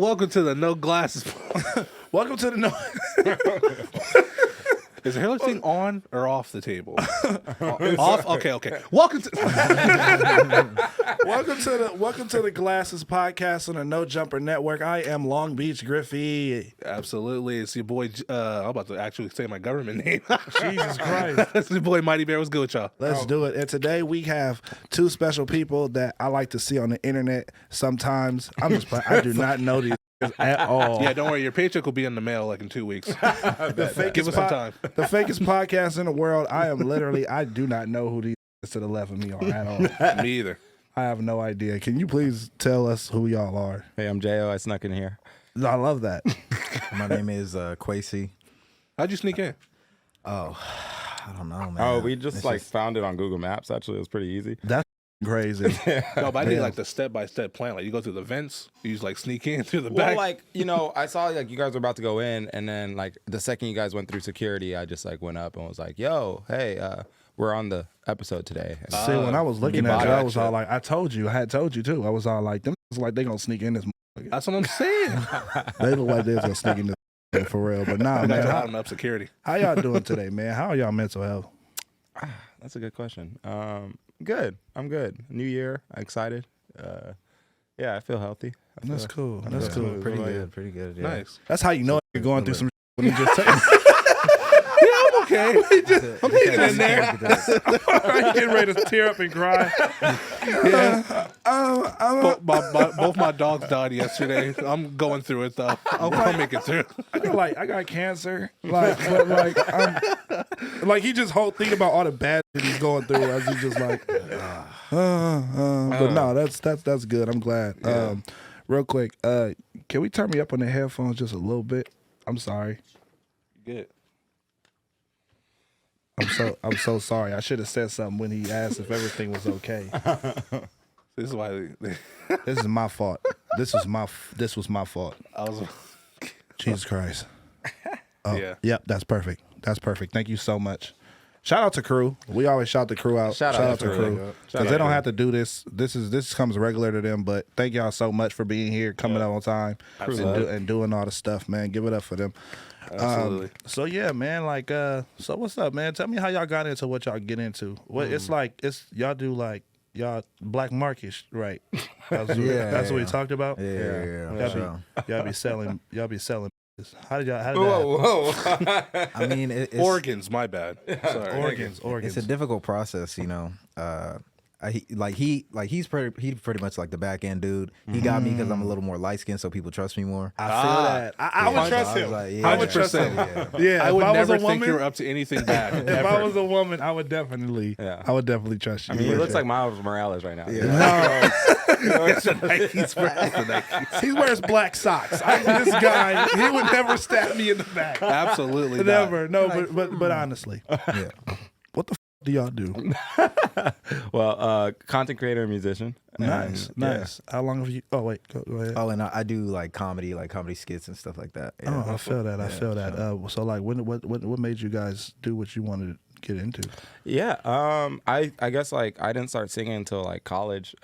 Welcome to the No Glasses. Welcome to the No. Is the hairline thing on or off the table? Off. Okay. Welcome to welcome to the Glasses Podcast on the No Jumper Network. I am Long Beach Griffy. Absolutely. It's your boy. I'm about to actually say my government name. Jesus Christ. It's your boy Mighty Bear. What's good with y'all? Let's do it. And today we have two special people that I like to see on the internet sometimes. I do not know these at all. Yeah, don't worry. Your paycheck will be in the mail like in 2 weeks. Give us some time. The fakest podcast in the world. I do not know who these to the left of me are at all. Me either. I have no idea. Can you please tell us who y'all are? Hey, I'm Jayo. I snuck in here. I love that. My name is Kwechi. How'd you sneak in? Oh, I don't know, man. Oh, we just found it on Google Maps. Actually, it was pretty easy. That's crazy. No, but I need like the step-by-step plan. Like you go through the vents, you just like sneak in through the back. Well, I saw like you guys were about to go in, and then like the second you guys went through security, I just like went up and was like, "Yo, hey, we're on the episode today." And, See, when I was looking at you, I was all like, I had told you too. I was all like, them like they gonna sneak in this. That's what I'm saying. They look like they're gonna sneak in this for real. But nah, man. How, up security. How y'all doing today, man? How are y'all mental health? That's a good question. Good. I'm good. New year. I'm excited. Yeah, I feel healthy. That's cool. That's cool. Pretty good. Yeah. Nice. That's how you know you're going through some when you just take. Yeah, I'm okay. I'm hanging in there. I'm getting ready to tear up and cry. Yeah. Both my dogs died yesterday. I'm going through it though. I'll make it through. I got cancer. Like he just whole thinking about all the bad shit he's going through as he just like. But no, that's good. I'm glad. Yeah. Real quick, can we turn me up on the headphones just a little bit? I'm sorry. Good. I'm so sorry. I should have said something when he asked if everything was okay. This is why. This is my fault. This was my fault. I was. Jesus Christ. Oh, Yeah. Yep. That's perfect. Thank you so much. Shout out to crew. We always shout the crew out. Shout out to crew because they don't have to do this. This comes regular to them. But thank y'all so much for being here, coming out on time, and doing all the stuff, man. Give it up for them. Absolutely. So yeah, man. Like, so what's up, man? Tell me how y'all got into what y'all get into. What it's like? Y'all do like y'all black market, right? That's what we talked about. Yeah. Y'all be selling. How did y'all? Whoa. I mean, it's Organs. My bad. Sorry. Organs. It's a difficult process, you know. He's pretty much like the back end dude. He got me because I'm a little more light skinned, so people trust me more. I feel that. I would trust him. I would trust him. Yeah, I would never think think you're up to anything bad. If I was a woman, I would definitely trust you. I mean, he looks like Miles Morales right now. Yeah. He wears black socks. This guy, he would never stab me in the back. Absolutely Never. No, but honestly, what the do y'all do? Well, content creator and musician. Nice. How long have you? Oh wait, go ahead. Oh, and I do like comedy skits and stuff like that. Yeah. Oh, I feel that. So like, what made you guys do what you wanted to get into? Yeah, I guess like I didn't start singing until like college.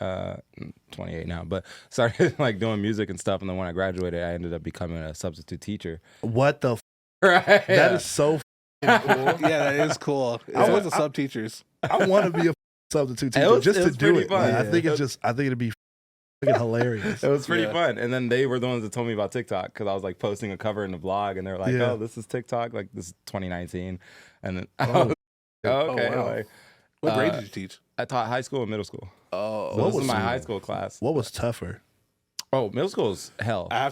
28 now, but started like doing music and stuff. And then when I graduated, I ended up becoming a substitute teacher. What the? Right? That is so cool. Yeah, that is cool. I was a sub teachers. I want to be a substitute teacher just to do it. Fun. I think it'd be hilarious. It was pretty fun. And then they were the ones that told me about TikTok because I was like posting a cover in the blog, and they're like, "Oh, this is TikTok. Like this is 2019." And then okay. Wow. Like, What grade did you teach? I taught high school and middle school. Oh, So this was my high school class. What was tougher? Oh, middle school is hell. I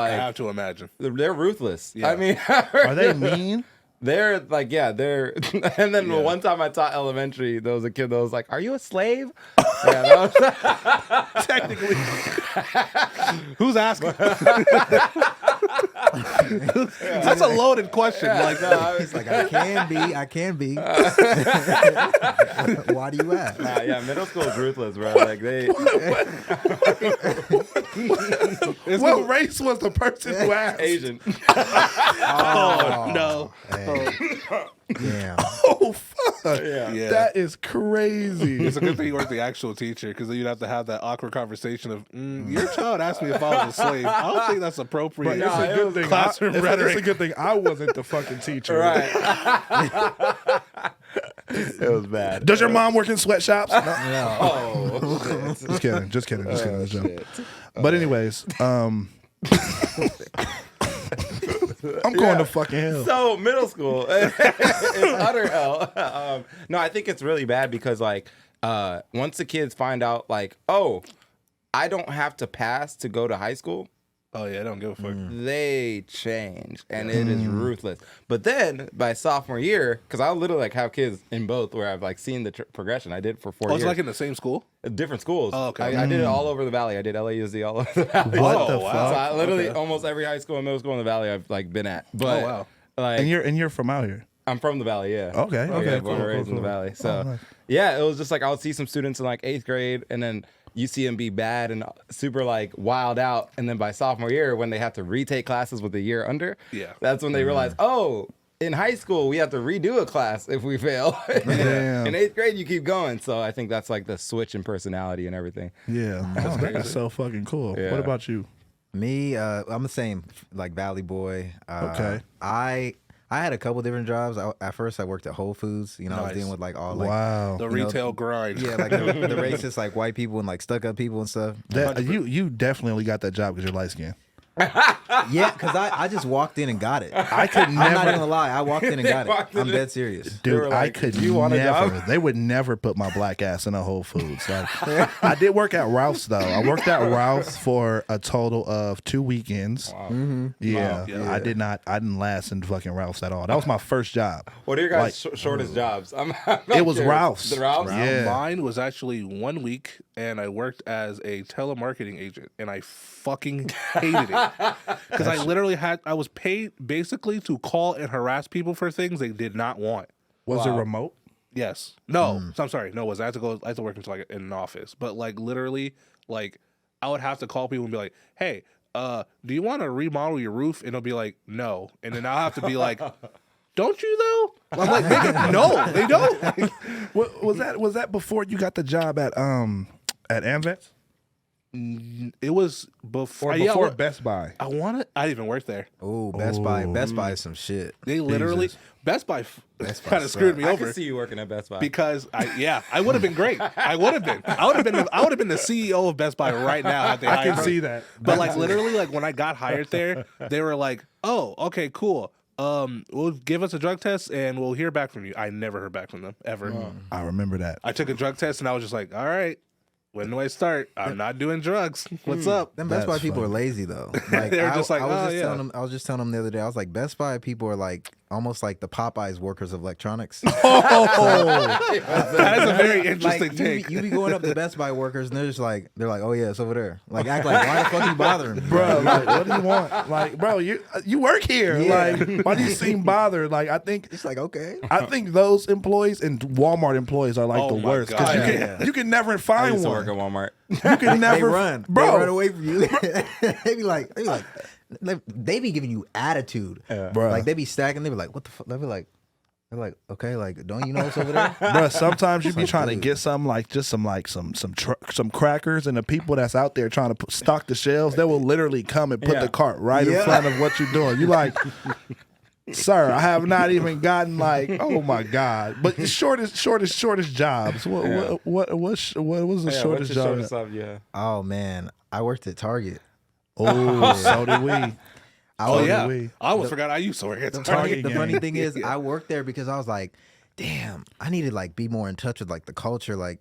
have to imagine. They're ruthless. Yeah. I mean, Are they mean? They're like, they're. And then one time I taught elementary, there was a kid that was like, "Are you a slave?" Yeah, that was Technically, Who's asking? That's a loaded question. Like, It's like I can be. Why do you ask? yeah, middle school is ruthless, bro. Like they. what race was the person who asked? Asian. oh no. Hey. Damn. Oh fuck. Yeah. That is crazy. It's a good thing you weren't the actual teacher, because then you'd have to have that awkward conversation of, your child asked me if I was a slave. I don't think that's appropriate. It's a good thing. Classroom It's rhetoric. a good thing I wasn't the fucking teacher. Right. It was bad. Does your mom work in sweatshops? No. Oh, shit. Just kidding. Just kidding. Just kidding. But anyways, I'm going to fucking hell. So middle school is utter hell. No, I think it's really bad because like once the kids find out like, oh, I don't have to pass to go to high school. Oh, yeah, I don't give a fuck. They change, and it is ruthless. But then by sophomore year, because I'll literally like have kids in both where I've like seen the progression. I did it for 4 years. Oh, it's like in the same school? Different schools. Oh, okay. I did it all over the valley. I did LAUSD all over the valley. What the wow. fuck? So I literally Okay. almost every high school and middle school in the valley I've like been at. But Oh, wow. like And you're from out here. I'm from the valley, yeah. Okay, Yeah, okay, born and cool, raised cool, in the cool. valley. So nice. yeah, it was just like I would see some students in like 8th grade, and then you see them be bad and super like wild out, and then by sophomore year when they have to retake classes with a year under, Yeah. that's when they realize, oh, in high school we have to redo a class if we fail. Damn. In 8th grade you keep going. So I think that's like the switch in personality and everything. Yeah. That's so fucking cool. Yeah. What about you? Me, I'm the same, like Valley boy. Okay. I had a couple different jobs. At first, I worked at Whole Foods. You know, I was Nice. dealing with like all like Wow. The you know, retail grind. yeah, like the racist like white people and like stuck up people and stuff. That, you definitely got that job because you're light skinned. Yeah, because I just walked in and got it. I could I'm not even never, gonna lie. I walked in and got walked it. in I'm dead serious. They dude. were I like, could "You want a never. job?" They would never put my black ass in a Whole Foods. Like, I did work at Ralph's though. I worked at Ralph's for a total of 2 weekends. Wow. Yeah, Wow. Yeah. I did not. I didn't last in fucking Ralph's at all. That was my first job. What are your guys' shortest jobs? I'm It was curious. Ralph's. The Ralph's? Yeah. Mine was actually 1 week, and I worked as a telemarketing agent, and I fucking hated it because I literally I was paid basically to call and harass people for things they did not want. Was it Wow. remote? Yes. No. So I'm sorry. No, it was I had to work into like in an office, but like literally, like I would have to call people and be like, "Hey, do you want to remodel your roof?" And they'll be like, "No," and then I'll have to be like, "Don't you though?" I'm like, "Nigga, no, they don't." What, was that before you got the job at Amvets It was before. or yeah, before Best Buy? I want to. I didn't even work there. Oh, Best Buy. Best Buy is some shit. They literally Best Buy Best Buy kind of screwed me I over could see you working at Best Buy. because I would have been great. I would have been the CEO of Best Buy right now. Had they I hired can me. see that. But like literally, like when I got hired there, they were like, "Oh, okay, cool. We'll give us a drug test and we'll hear back from you." I never heard back from them ever. I remember that. I took a drug test and I was just like, "All right, when do I start? I'm not doing drugs. What's up?" Them Best Buy That's people are lazy though. Like, They were just like, I was "Oh, just yeah." telling them. I was just telling them the other day. I was like, Best Buy people are like almost like the Popeyes workers of electronics. That is a very interesting Like take. you be going up to Best Buy workers and they're like, oh yeah, it's over there. Like act like why the fuck you bothering me? Bro, like, what do you want? Like, bro, you work here. Yeah. Like, why do you seem bothered? Like, I think Okay. those employees and Walmart employees are like Oh the my worst God. because Yeah. you can never I find used to work one. at Walmart. You can They never run. bro. They run away from you. they be like, they be giving you attitude. Bro. Like they be stacking. They be like, what the fuck? They be like, they're like, okay, like, don't you know what's over there? Bro, sometimes you be Like, trying to dude. get some some crackers, and the people that's out there trying to stock the shelves, they will literally come and put Yeah. the cart right in Yeah. front of what you're doing. You like, sir, I have not even gotten like, oh my god. But the shortest jobs. What was the Yeah, shortest what's your job? shortest job? Yeah. Oh man, I worked at Target. Oh, so did we. Oh did yeah, we. I almost forgot I used to work at Target Target. The gang. funny thing is, I worked there because I was like, damn, I need to like be more in touch with like the culture. Like,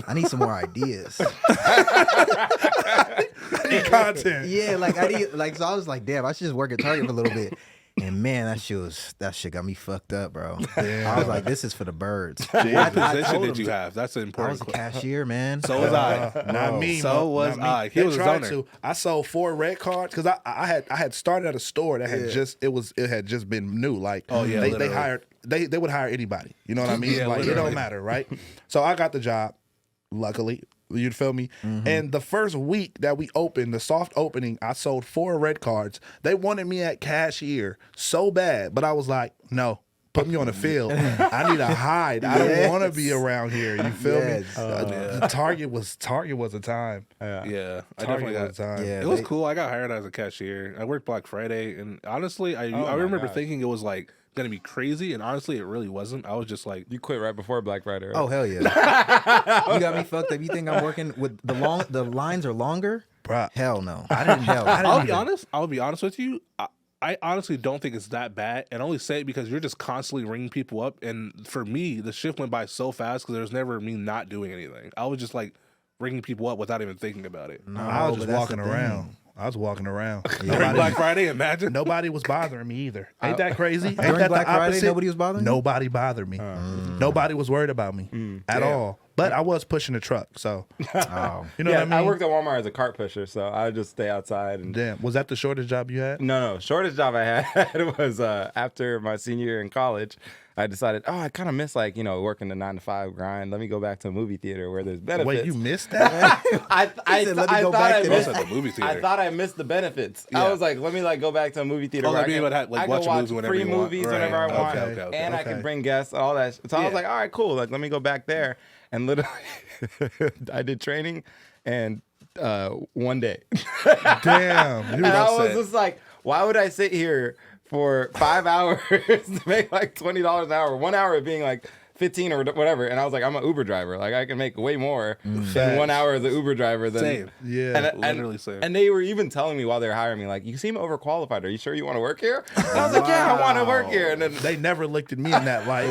I need some more ideas. Content. Yeah, like I need like so I was like, damn, I should just work at Target for a little bit. And man, that shit got me fucked up, bro. I was like, this is for the birds. What I position told did him you to- have? That's an I important was a question. cashier, man. So was I. Not me. So Mo. was Not me. I. He They was a tried zoner. to. I sold 4 red cards because I had started at a store that had it had just been new. Like Oh, yeah, they literally. hired they would hire anybody. You know what I mean? Yeah, like it literally. don't matter, right? So I got the job. Luckily, you feel me? And the first week that we opened, the soft opening, I sold 4 red cards. They wanted me at cashier so bad, but I was like, no. Put me on the field. I need to hide. I don't want to be around here. You feel me? Target was a time. Yeah, I Target definitely was a time. Yeah, it was cool. I got hired as a cashier. I worked Black Friday, and honestly, I remember thinking it was like gonna be crazy, and honestly, it really wasn't. I was just like, You quit right before Black Friday, right? Oh hell yeah! You got me fucked up. You think I'm working with the lines are longer? Bruh. Hell no. I'll be honest with you. I honestly don't think it's that bad, and I only say it because you're just constantly ringing people up. And for me, the shift went by so fast because there was never me not doing anything. I was just like ringing people up without even thinking about it. No, I was just walking around. I was walking around. During Black Friday, imagine. Nobody was bothering me either. Ain't that crazy? Ain't During that Black the Friday, opposite? nobody was bothering you? Nobody bothered me. Nobody was worried about me at all. But I was pushing the truck, so you know what I mean? I worked at Walmart as a cart pusher, so I would just stay outside. And Damn, was that the shortest job you had? No. Shortest job I had was after my senior year in college. I decided, I kind of miss working the 9-to-5 grind. Let me go back to a movie theater where there's benefits. Wait, you missed that? I thought I missed the benefits. Yeah. I was like, let me go back to a movie theater. Like where being able to I can watch watch movies whenever free you want. movies Right. whenever I want, Okay. and I can bring guests, all that. So I was like, all right, cool. Like, let me go back there, and literally, I did training, and one day, Damn. and I was just like, why would I sit here for 5 hours to make like $20 an hour? 1 hour of being like 15 or whatever. And I was like, I'm an Uber driver. Like, I can make way more in 1 hour as an Uber driver than Same. Yeah. Literally same. And they were even telling me while they were hiring me, like, you seem overqualified. Are you sure you want to work here? And I was like, yeah, I want to work here. And then They never looked at me in that light.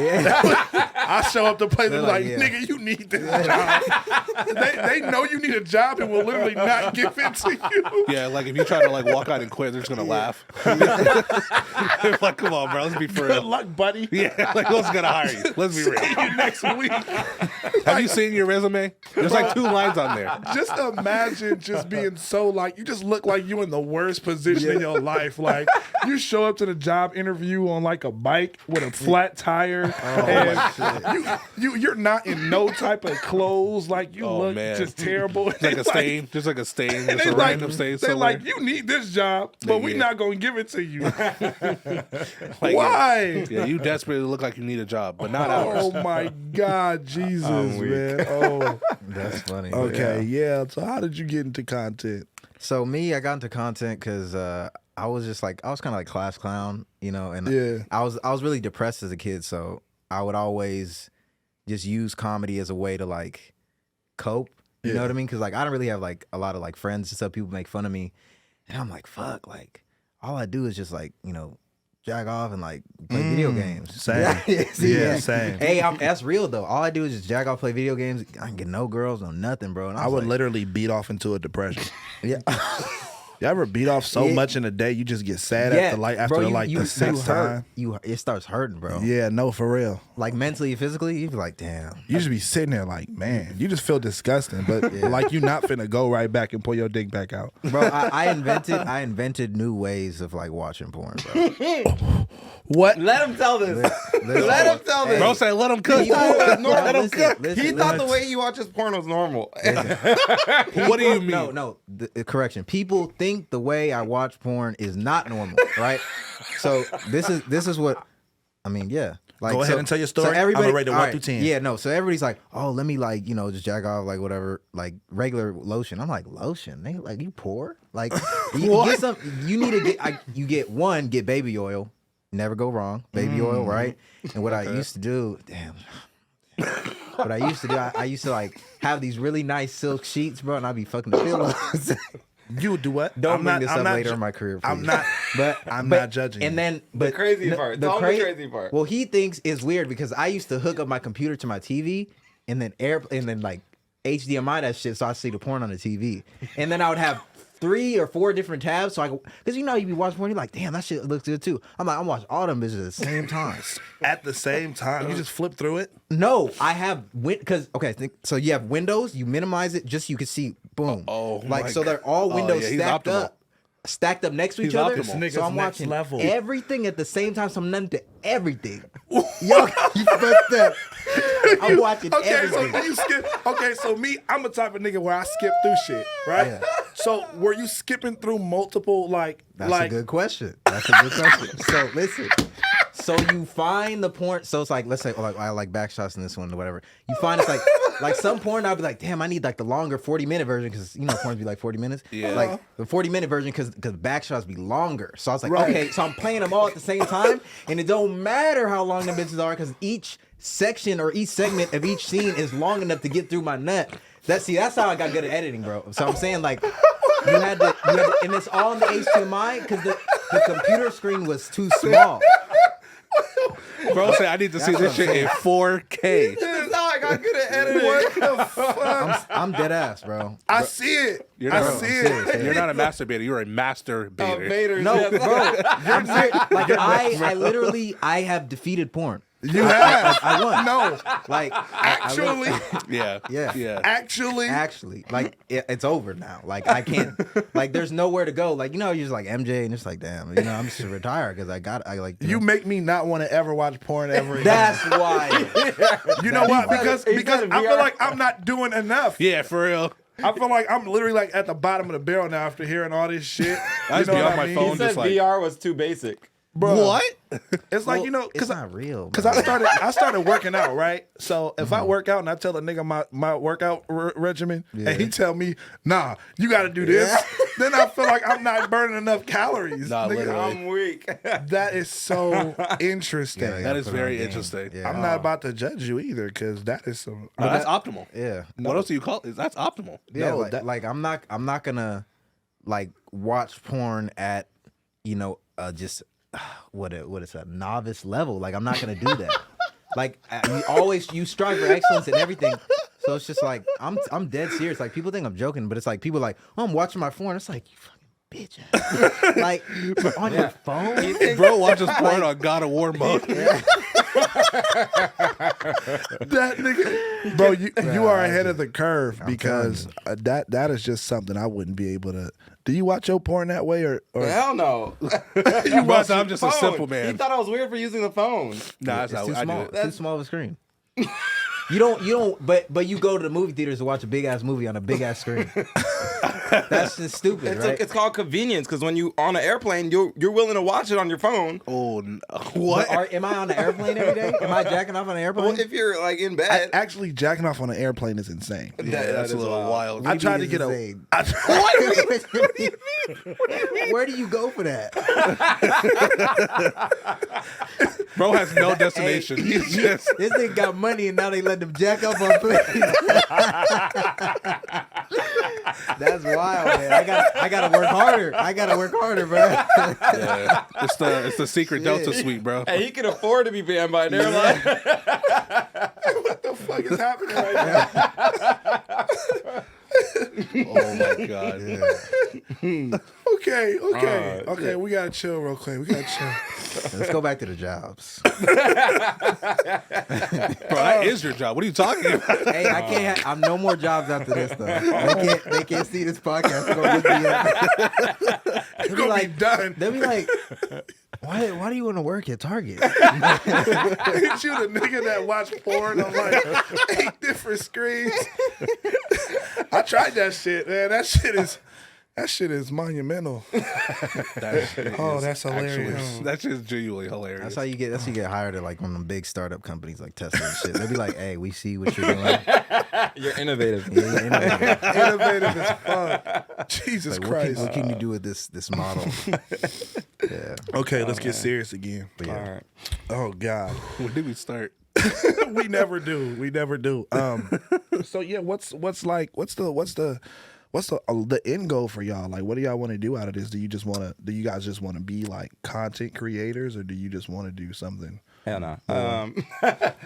I show up to play, they're like, nigga, you need this job. they know you need a job and will literally not give it to you. Yeah, like if you try to walk out and quit, they're just gonna laugh. They're like, come on, bro, let's be for Good real. luck, buddy. Yeah, like who's gonna hire you? Let's be real. See you next week. Have you seen your resume? There's like 2 lines on there. Just imagine just being so you just look like you in the worst position in your life. Like you show up to the job interview on like a bike with a flat tire, and you're not in no type of clothes. Like you look just terrible. It's like a stain, just a They random stain They somewhere. like, you need this job, but we're not gonna give it to you. Like, Why? Yeah, you desperately look like you need a job, but not ours. Oh my God, Jesus, man. Oh, That's funny. okay, yeah. So how did you get into content? So me, I got into content because I was just like, I was kind of like class clown, and Yeah. I was really depressed as a kid, so I would always just use comedy as a way to like cope. You know what I mean? Because like I don't really have like a lot of like friends and stuff. People make fun of me, and I'm like, fuck, like all I do is just like jack off and like play video games. Same. Yeah, same. Hey, that's real though. All I do is just jack off, play video games. I can get no girls, no nothing, bro. And I would like, literally beat off into a depression. yeah. You ever beat off so much in a day you just get sad after the sixth time? It starts hurting, bro. Yeah, no, for real. Like mentally, physically, you be like, damn. You just be sitting there like, man, you just feel disgusting, but like you not finna go right back and pull your dick back out. Bro, I invented new ways of like watching porn, bro. What? let him tell this. Let him tell this. Bro say, let him cook. Let him cook. Listen, He thought the way he watches porn was normal. What do you mean? No. Correction. People think the way I watch porn is not normal, right? So this is what I mean. Yeah. Like, Go ahead and tell your story. I'm gonna rate it 1 through 10. Yeah, no. So everybody's like, oh, let me like, just jack off like whatever, like regular lotion. I'm like, lotion? They like, you poor? Like, you get some. You need to get baby oil. Never go wrong. Baby oil, right? And what I used to do, what I used to do, I used to like have these really nice silk sheets, bro, and I'd be fucking the pillows. You would do what? Don't bring this up later in my career, please. I'm not judging. And then, The crazy part. Tell him the crazy part. Well, he thinks it's weird because I used to hook up my computer to my TV and then like HDMI that shit, so I see the porn on the TV, and then I would have 3 or 4 different tabs, so because you be watching porn, you're like, damn, that shit looks good too. I'm watching all them bitches at the same time. At the same time, you just flip through it. No, I have so you have windows, you minimize it just so you can see, boom. So they're all windows stacked up next to each other. Optimal. So I'm Next watching level. everything at the same time, so I'm nothing to everything. Yo, you fucked up. I'm watching everything. So you skip. Okay, so me, I'm a type of nigga where I skip through shit, right? Yeah. So were you skipping through multiple That's a good question. So listen. So you find the porn. So it's like, let's say, like I like back shots in this one or whatever. You find it's like some porn. I'll be like, damn, I need like the longer 40-minute version because porns be like 40 minutes. Yeah. Like the 40-minute version because back shots be longer. So I was like, okay, so I'm playing them all at the same time, and it don't matter how long the bitches are because each section or each segment of each scene is long enough to get through my nut. That's how I got good at editing, bro. So I'm saying like you had to and it's all in the HDMI because the computer screen was too small. Bro, say I need to see this shit in 4K. That's how I got good at editing. What the fuck? I'm dead ass, bro. I see it. I see it. You're not a masturbator. You're a masturbator. Vader's, No, yes. bro. I'm serious. Like I literally have defeated porn. You have. I won. No. Like Actually. Yeah. Actually. like it's over now. Like I can't. Like there's nowhere to go. Like you're just like MJ, and it's like damn. I'm just retired because I like. You make me not want to ever watch porn ever again. That's why. You know what? Because he said I feel VR. like I'm not doing enough. Yeah, for real. I feel like I'm literally like at the bottom of the barrel now after hearing all this shit. I just be on my phone He said just like, VR was too basic. Bro, what? It's like, Well, because it's not real. Because bro. I started working out, right? So if I work out and I tell a nigga my workout regimen, and he tell me, nah, you got to do this, then I feel like I'm not burning enough calories. Nah, Nigga, literally. I'm weak. that is so interesting. Yeah, That is put it on very game. interesting. Yeah. I'm not about to judge you either, because that is some. No, that's optimal. Yeah. What else do you call it? That's optimal. Yeah, No, like I'm not gonna like watch porn at just what is a novice level. Like I'm not gonna do that. Like you strive for excellence in everything. So it's just like I'm dead serious. Like people think I'm joking, but it's like people are like, oh, I'm watching my phone. It's like you fucking bitch. Like on your phone. Bro watches porn on God of War mode. That nigga, bro, you are ahead of the curve because that is just something I wouldn't be able to. Do you watch your porn that way or Hell no. You watch, I'm just a simple He man. thought I was weird for using the phone. Nah, It's that's too how I do small. it. It's too small of a screen. You don't. But you go to the movie theaters to watch a big ass movie on a big ass screen. That's just stupid, right? It's called convenience because when you on an airplane, you're willing to watch it on your phone. Oh, no. What? Am I on the airplane every day? Am I jacking off on the airplane? Well, if you're like in bed, actually jacking off on an airplane is insane. Yeah, that's a little wild. I tried to get Where do you go for that? Bro has no destination. He's just. This nigga got money and now they let them jack up on planes. That's wild, man. I gotta work harder. I gotta work harder, bro. Yeah. It's the secret Delta suite, bro. hey, he can afford to be banned by an airline. What the fuck is happening right now? Oh my god. Okay. We gotta chill real quick. We gotta chill. Let's go back to the jobs. Bro, that is your job. What are you talking about? Hey, I can't. I'm no more jobs after this though. They can't see this podcast. They're gonna look me up. You're gonna be done. They'll be like, why do you want to work at Target? Ain't you the nigga that watch porn on like 8 different screens? I tried that shit, man. That shit is monumental. That's hilarious. That's just genuinely hilarious. That's how you get hired at like one of them big startup companies like Tesla and shit. They'll be like, hey, we see what you're doing. You're innovative. Yeah, you're innovative. Innovative as fuck. Jesus Like, Christ. what can you do with this model? Yeah. Okay, let's get serious again. But yeah. All right. Oh God. When did we start? We never do. So yeah, what's the end goal for y'all? Like, what do y'all want to do out of this? Do you guys just want to be like content creators, or do you just want to do something? Hell no.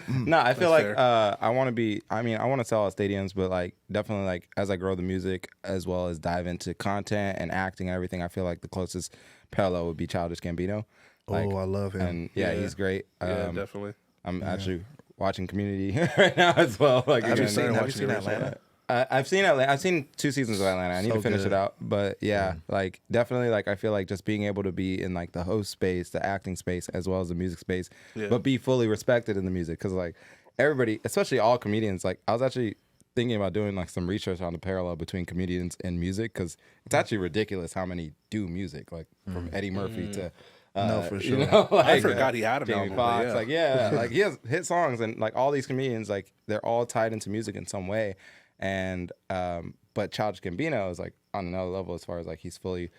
No, I feel like fair. I want to be. I mean, I want to sell at stadiums, but like definitely like as I grow the music as well as dive into content and acting and everything, I feel like the closest parallel would be Childish Gambino. Like, I love him. And yeah, he's great. Yeah, definitely. I'm actually watching Community right now as well. Like, Have you seen Atlanta? I've seen Atlanta. I've seen 2 seasons of Atlanta. I need to finish it out, but yeah, like definitely, like I feel like just being able to be in like the host space, the acting space, as well as the music space, but be fully respected in the music, because like everybody, especially all comedians, like I was actually thinking about doing like some research on the parallel between comedians and music, because it's actually ridiculous how many do music, like from Eddie Murphy to No, for sure. You know, like, I forgot he had an Jamie album. Foxx, Yeah. like like he has hit songs, and like all these comedians, like they're all tied into music in some way. And but Childish Gambino is like on another level as far as like he's fully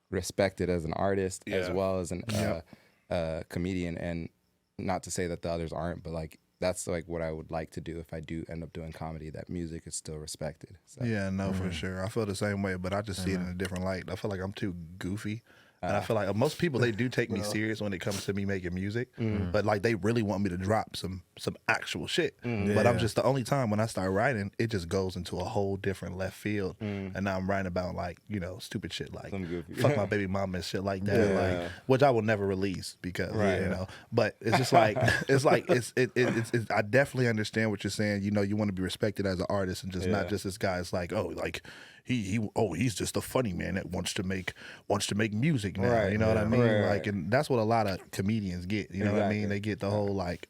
respected as an artist as well as an comedian. And not to say that the others aren't, but like that's like what I would like to do if I do end up doing comedy, that music is still respected. So. Yeah, no, for sure. I feel the same way, but I just see it in a different light. I feel like I'm too goofy. And I feel like most people, they do take me serious when it comes to me making music, but like they really want me to drop some actual shit. But I'm just, the only time when I start writing, it just goes into a whole different left field. And now I'm writing about like, you know, stupid shit like fuck my baby mama and shit like that, like which I will never release because you know. But it's just like it's I definitely understand what you're saying. You know, you want to be respected as an artist and just not just this guy. It's like, oh, like he's just a funny man that wants to make music now. You know what I mean? Like, and that's what a lot of comedians get. You know what I mean? They get the whole like,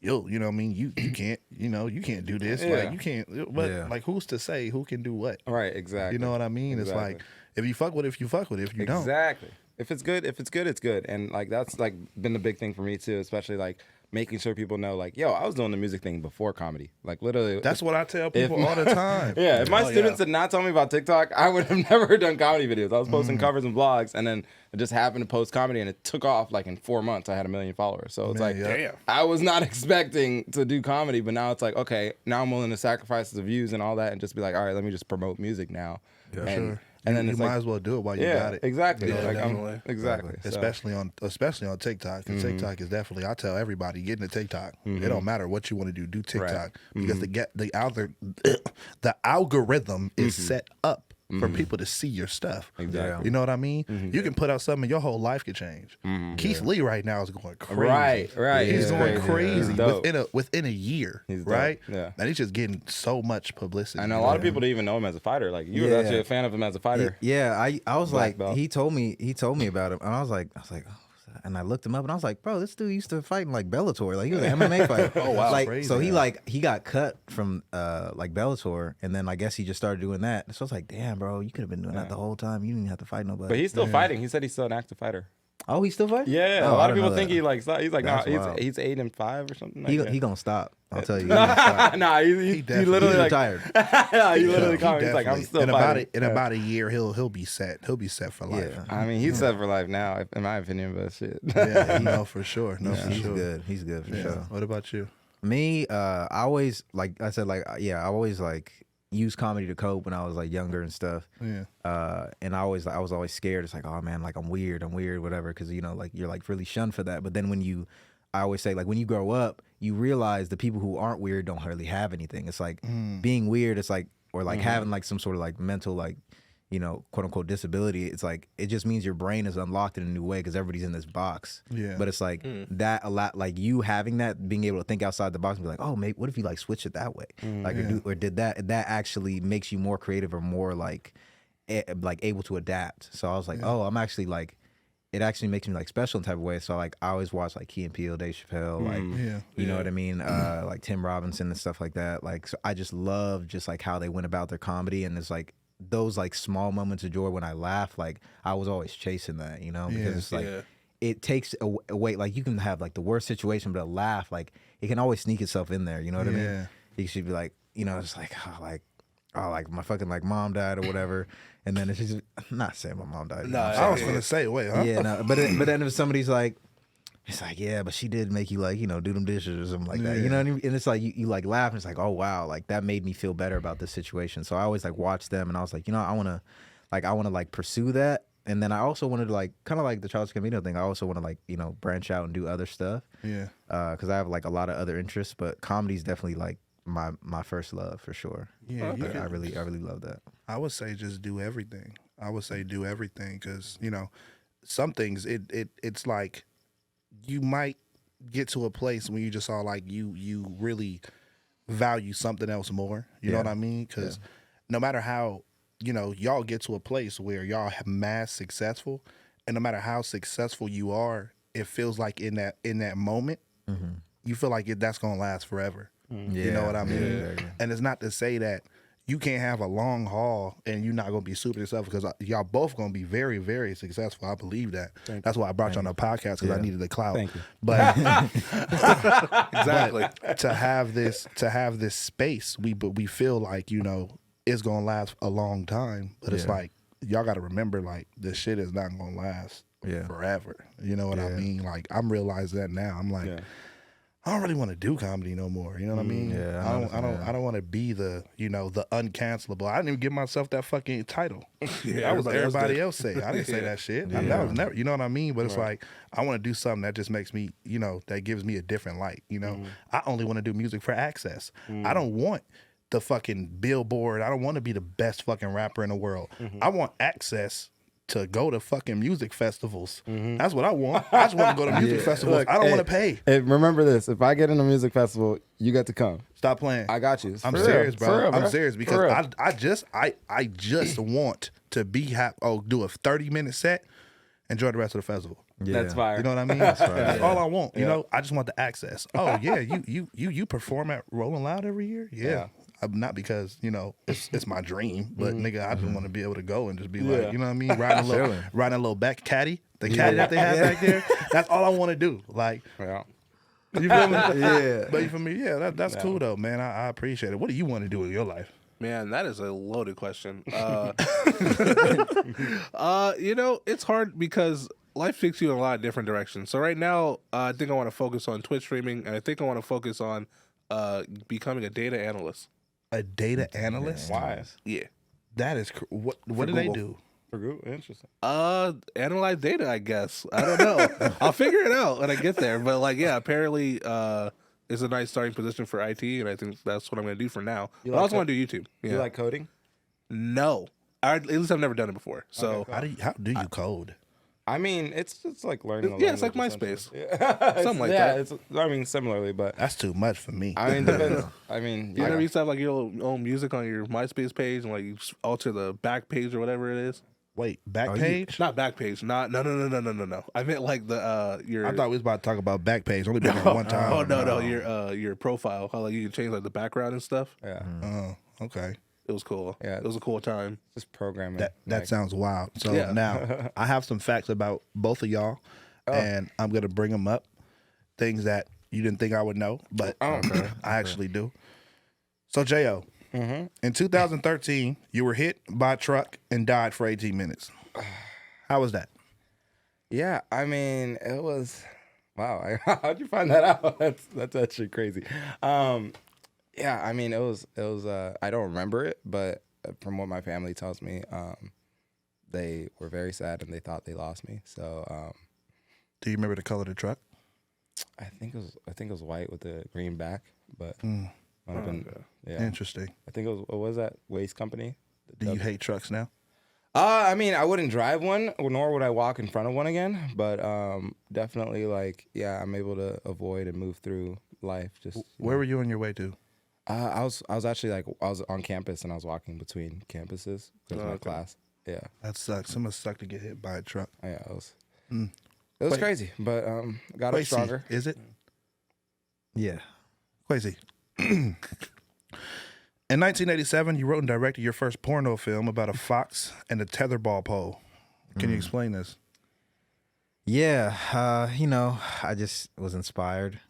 yo, you know what I mean? You can't, you know, you can't do this. Like you can't. But like, who's to say who can do what? Right. Exactly. You know what I mean? It's like if you fuck with it, if you fuck with it, if you don't. Exactly. If it's good, it's good. And like that's like been the big thing for me too, especially like making sure people know like, yo, I was doing the music thing before comedy. Like literally. That's what I tell people all the time. Yeah. If my students had not told me about TikTok, I would have never done comedy videos. I was posting covers and vlogs, and then I just happened to post comedy, and it took off like in 4 months. I had 1 million followers. So it's like, I was not expecting to do comedy, but now it's like, okay, now I'm willing to sacrifice the views and all that and just be like, all right, let me just promote music now. And then you it's might like, as well do it while you got it. Exactly. Yeah, like, definitely. Exactly. So. Especially on TikTok. Because TikTok is definitely, I tell everybody, get into TikTok. It don't matter what you want to do TikTok. Because the algorithm is set up for people to see your stuff. Exactly. You know what I mean? You can put out something and your whole life could change. Keith Lee right now is going crazy. Right. He's going crazy He's within a year. He's right? Yeah. And he's just getting so much publicity. And a lot of people don't even know him as a fighter. Like you were actually a fan of him as a fighter. Yeah, I was Black like, belt. he told me about him, and I was like, oh, what's that? And I looked him up, and I was like, bro, this dude used to fight in like Bellator, like he was an MMA fighter. Oh wow, like crazy, so he got cut from like Bellator, and then I guess he just started doing that. So I was like, damn, bro, you could have been doing that the whole time. You didn't have to fight nobody. But he's still fighting. He said he's still an active fighter. Oh, he's still fighting? Yeah, Oh, a lot I of didn't people know think that. he's like, nah, That's he's 8-5 or something. He Like that. gonna stop. I'll tell you. He gonna stop. Nah, he literally He's like retired. he literally called me. He's like, I'm still fighting. in about a year he'll be set. He'll be set for life. Yeah. I mean, he's set for life now, in my opinion. But shit. Yeah, no, for sure. No, for He's sure. good. He's good for sure. What about you? Me, I always like I said, I always like use comedy to cope when I was like younger and stuff. Yeah. And I was always scared. It's like, oh man, like I'm weird, whatever. Because you know, like you're like really shunned for that. But then I always say like when you grow up, you realize the people who aren't weird don't hardly have anything. It's like being weird. It's like or like having like some sort of like mental like, you know, quote unquote disability. It's like it just means your brain is unlocked in a new way because everybody's in this box. Yeah. But it's like that a lot, like you having that, being able to think outside the box and be like, oh, maybe what if you like switch it that way, like or did that? That actually makes you more creative or more like able to adapt. So I was like, oh, I'm actually like. It actually makes me like special in type of way. So like I always watch like Key and Peele, Dave Chappelle, like you know what I mean, like Tim Robinson and stuff like that. Like so I just love just like how they went about their comedy, and it's like those like small moments of joy when I laugh. Like I was always chasing that, you know, because it's like it takes away. Like you can have like the worst situation, but a laugh like it can always sneak itself in there. You know what I mean? You should be like, you know, it's like like my fucking like mom died or whatever, and then it's just I'm not saying my mom died. No, I was gonna say, wait, huh? Yeah, no, but then if somebody's like, it's like, yeah, but she did make you like, you know, do them dishes or something like that. You know what I mean? And it's like you like laugh and it's like, oh wow, like that made me feel better about this situation. So I always like watch them and I was like, you know, I wanna like pursue that. And then I also wanted to like kind of like the Childish Gambino thing. I also want to like, you know, branch out and do other stuff. Yeah. Because I have like a lot of other interests, but comedy's definitely like my first love for sure. Yeah, I really love that. I would say just do everything. I would say do everything because you know some things it's like you might get to a place when you just are like you really value something else more. You know what I mean? Because no matter how you know y'all get to a place where y'all have mass successful, and no matter how successful you are, it feels like in that moment you feel like that's gonna last forever. You know what I mean? And it's not to say that you can't have a long haul and you're not gonna be super successful because y'all both gonna be very, very successful. I believe that. That's why I brought you on the podcast because I needed the clout. Thank you. But Exactly. but to have this space, we feel like, you know, it's gonna last a long time. But it's like y'all got to remember, like, this shit is not gonna last forever. You know what I mean? Like, I'm realizing that now. I'm like. I don't really want to do comedy no more. You know what I mean? Yeah, I don't want to be the, you know, the uncancelable. I didn't even give myself that fucking title. That was everybody else say. I didn't say that shit. That was never. You know what I mean? But it's like I want to do something that just makes me, you know, that gives me a different light. You know, I only want to do music for access. I don't want the fucking billboard. I don't want to be the best fucking rapper in the world. I want access to go to fucking music festivals. That's what I want. I just want to go to music festivals. Look, I don't want to pay. Hey, remember this. If I get in a music festival, you get to come. Stop playing. I got you. I'm serious, bro. Real, I'm serious because I just want to be do a 30-minute set, enjoy the rest of the festival. Yeah. That's fire. You know what I mean? That's all I want. You know, I just want the access. Oh yeah, you perform at Rolling Loud every year? Yeah. Not because, you know, it's my dream, but nigga, I just want to be able to go and just be like, you know what I mean, riding a little back caddy, the caddy that they have back there. That's all I want to do. Like, you feel me? But you feel me? Yeah, that's cool though, man. I appreciate it. What do you want to do in your life? Man, that is a loaded question. You know, it's hard because life takes you in a lot of different directions. So right now, I think I want to focus on Twitch streaming, and I think I want to focus on becoming a data analyst. A data analyst? Why? Yeah. That is what do they do? For Google, interesting. Analyze data, I guess. I don't know. I'll figure it out when I get there. But like, yeah, apparently, it's a nice starting position for IT, and I think that's what I'm going to do for now. But I also want to do YouTube. Yeah. You like coding? No, at least I've never done it before. So How do you code? I mean, it's like learning. Yeah, it's like MySpace. Something like that. It's, I mean, similarly, but That's too much for me. I mean, depends. I mean, you never used to have like your own music on your MySpace page and like you alter the back page or whatever it is. Wait, back page? Not back page. No. I meant like the your. I thought we was about to talk about back page. Only been there one time. Oh no, your profile. How like you can change like the background and stuff. Yeah. Oh, okay. It was cool. Yeah. It was a cool time. Just programming. That sounds wild. So Yeah. now I have some facts about both of y'all, and I'm gonna bring them up. Things that you didn't think I would know, but I actually do. So Jayo, in 2013, you were hit by a truck and died for 18 minutes. How was that? Yeah, I mean, it was. Wow, how'd you find that out? That's actually crazy. Yeah, I mean, it was. I don't remember it, but from what my family tells me, they were very sad and they thought they lost me. So, Do you remember the color of the truck? I think it was white with a green back, but might have been, yeah. Interesting. I think it was. What was that? Waste Company. Do you hate trucks now? I mean, I wouldn't drive one, nor would I walk in front of one again. But definitely, like, yeah, I'm able to avoid and move through life. Just where were you on your way to? I was actually like I was on campus and I was walking between campuses because of my class. Yeah, That sucks. It must suck to get hit by a truck. yeah, it was Wait. crazy, but got up Kwechi, stronger. is it? Yeah. Kwechi. In 1987, you wrote and directed your first porno film about a fox and a tetherball pole. Can you explain this? Yeah, you know, I just was inspired.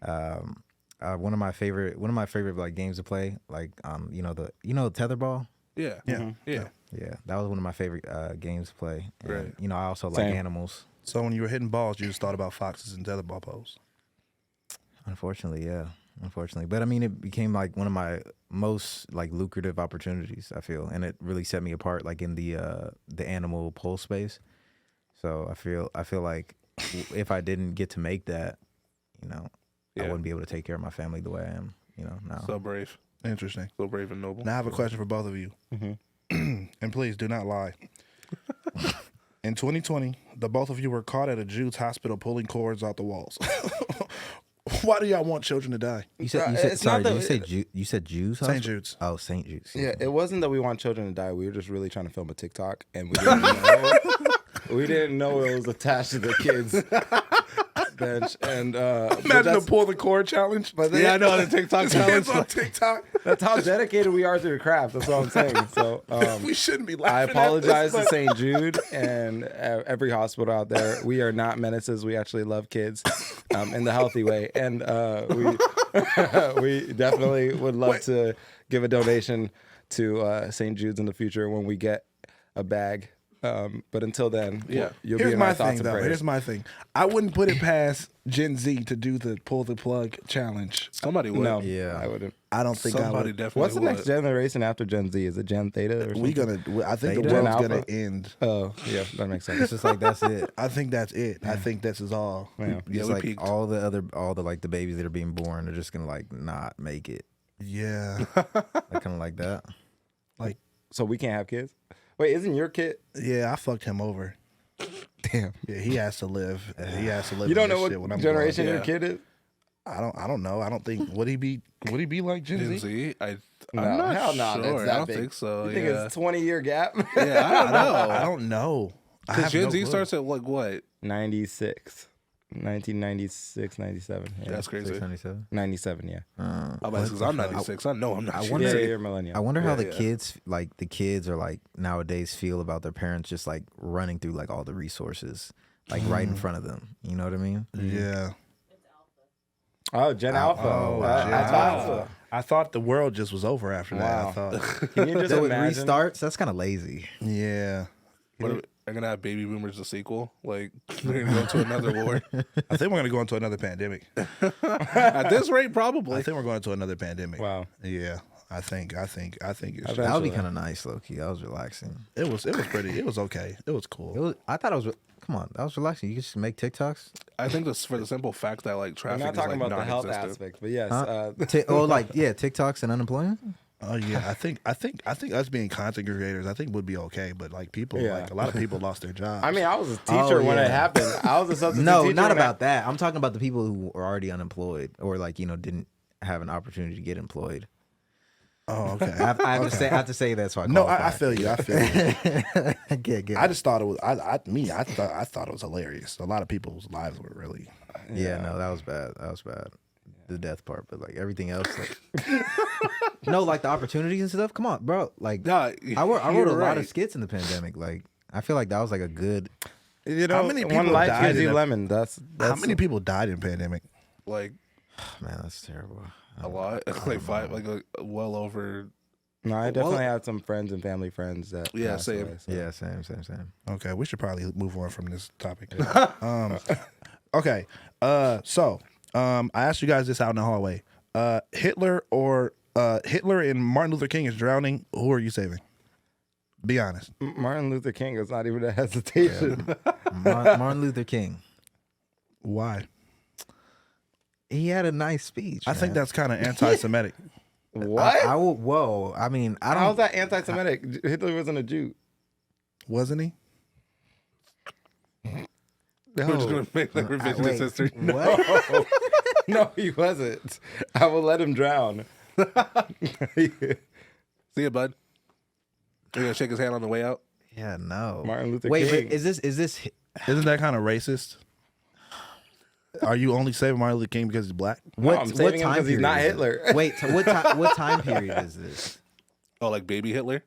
One of my favorite like games to play, like you know the tetherball. Yeah. Yeah. Yeah. Yeah, that was one of my favorite games to play. And, Right. you know, I also like Same. animals. So when you were hitting balls, you just thought about foxes and tetherball poles. Unfortunately, yeah. Unfortunately. But I mean, it became like one of my most like lucrative opportunities, I feel. And it really set me apart like in the animal pole space. So I feel like if I didn't get to make that, you know, I wouldn't be able to take care of my family the way I am, you know, now. So brave. Interesting. So brave and noble. Now I have a question for both of you. And please do not lie. In 2020, the both of you were caught at a Jude's hospital pulling cords out the walls. Why do y'all want children to die? You said it's not sorry, that- you said Jews? St. Hospital? Jude's. Oh, St. Jude's. Yeah, it wasn't that we want children to die. We were just really trying to film a TikTok, and we didn't know. We didn't know it was attached to the kids. bench. And Imagine the pull the cord challenge. Yeah, I know the TikTok challenge on TikTok. That's how dedicated we are to the craft. That's what I'm saying. So we shouldn't be I laughing. apologize at to St. Jude and every hospital out there. We are not menaces. We actually love kids in the healthy way. And we definitely would love to give a donation to St. Jude's in the future when we get a bag. But until then, you'll be in my thoughts and prayers. Here's my thing. I wouldn't put it past Gen Z to do the pull the plug challenge. Somebody would. No, Yeah. I wouldn't. I don't think Somebody I would. definitely What's the would. next generation after Gen Z? Is it Gen Theta or something? I think the Theta? world's Gen gonna Alpha? end. Oh, yeah, that makes It's sense. just like that's it. I think that's it. I think this is all. Yeah. Yeah, It's we like peaked. all the like the babies that are being born are just gonna like not make it. Yeah. Like kind of like that. So we can't have kids? Wait, isn't your kid? Yeah, I fucked him over. Damn. Yeah, he has to live. He has to live. You don't in know this what shit when I'm generation gone. your kid is? gone. I don't know. I don't think would he be like Gen Gen Z? Z? I'm No, not hell no, sure. that's that I don't big. think so. You think yeah. it's 20-year gap? Yeah, I don't know. I don't know. I Because have Gen no Z clue. starts at like what? 96. 1996, 97. Yeah. That's crazy. 697. 97, yeah. Because I'm 96. I know I'm not. I shit. wonder- Yeah, you're a millennial. I wonder how the yeah. kids are like nowadays feel about their parents just like running through like all the resources like right in front of them. You know what I mean? Yeah. Oh, Gen Alpha. Oh, Gen Gen Alpha. I thought the world just was over after that. I Wow. thought. Can you just So it imagine? restarts. That's kind of lazy. Yeah. What are I'm gonna have Baby Boomers the sequel. Like we're gonna go to another war. I think we're gonna go into another pandemic. At this rate, probably. I think we're going into another pandemic. Wow. Yeah. I think it's I That would be Eventually. kind of nice, low key. That was relaxing. it was pretty. It was okay. It was cool. It was. I thought it was. Come on, that was relaxing. You could just make TikToks. I think this for the simple fact that like I'm traffic not is talking like about the health non-existent. aspect, but yes. Huh? TikToks and unemployment. Oh yeah, I think us being content creators, I think would be okay. But like people, Yeah. like a lot of people lost their jobs. I mean, I was a teacher when yeah. it happened. I was a substitute No, teacher. not when about that. I'm talking about the people who are already unemployed or like didn't have an opportunity to get employed. oh okay. I have to say that. So I No, I qualify. feel you. I feel you. Get I just thought it was. I thought it was hilarious. A lot of people's lives were really. Yeah, no, that was bad. That was bad. The death part, but like everything else, like no, like the opportunities and stuff. Come on, bro. Like Nah, I wrote you're a lot right. of skits in the pandemic. Like I feel like that was like a good. You know, How many one people life died gives in you a- lemon. That's How many people died in pandemic? Like Man, that's terrible. a lot. Like five. Like well over. No, I definitely had some friends and family friends that. Yeah, passed same. away, so. Yeah, same. Okay, we should probably move on from this topic. Okay, so I asked you guys this out in the hallway. Hitler and Martin Luther King is drowning. Who are you saving? Be honest. Martin Luther King is not even a hesitation. Martin Luther King. Why? He had a nice speech. I think man. that's kind of anti-Semitic. What? I will. Whoa. I mean, I don't. How's that anti-Semitic? Hitler wasn't a Jew. Wasn't he? We're just gonna make like revisionist Wait, history. what? No, he wasn't. I will let him drown. See ya, bud. You gonna shake his hand on the way out? Yeah, no. Martin Luther Wait, King. is this Isn't that kind of racist? Are you only saving Martin Luther King because he's black? No, I'm saving him because he's not period is it? Hitler. Wait, what time period is this? Oh, like baby Hitler?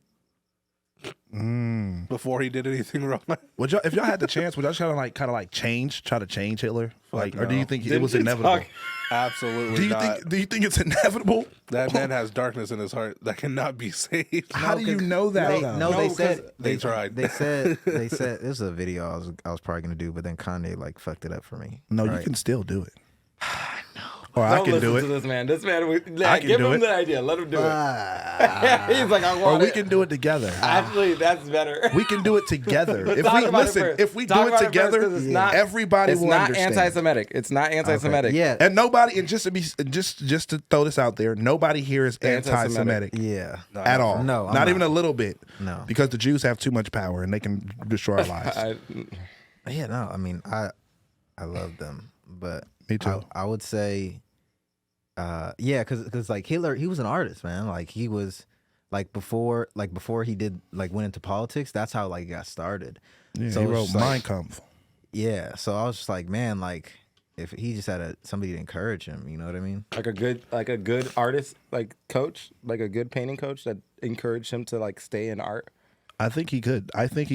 Before he did anything wrong. Would y'all, if y'all had the chance, would y'all try to try to change Hitler? Like, or do you think it Didn't was you inevitable? talk- Absolutely Do you not. think it's inevitable? That man has darkness in his heart that cannot be saved. How do you know that? though? No, they said they tried. They said this is a video I was probably gonna do, but then Kanye like fucked it up for me. No, you Right. can still do it. Or I Don't can do listen to it. this man. This man, I can give do him it. the idea. Let him do it. He's like, I Or want we it. can do it together. Actually, that's better. We can do it together. If Talk we about it listen, first. if we Talk do it about it first, together, 'cause it's not- everybody It's will not understand. anti-Semitic. It's not anti-Semitic. Yeah, And nobody, and just to throw this out there, nobody here is anti-Semitic yeah. at all. No, I'm not not. even a little bit. No. Because the Jews have too much power and they can destroy our lives. Yeah, no. I mean, I love them, but Me too. I would say, yeah, because like Hitler, he was an artist, man. Like he was, before he did went into politics. That's how it got started. Yeah, So he it's wrote just like- Mein Kampf. Yeah, so I was just like, man, if he just had somebody to encourage him, you know what I mean? Like a good artist, like coach, like a good painting coach that encouraged him to like stay in art. I think he could. I think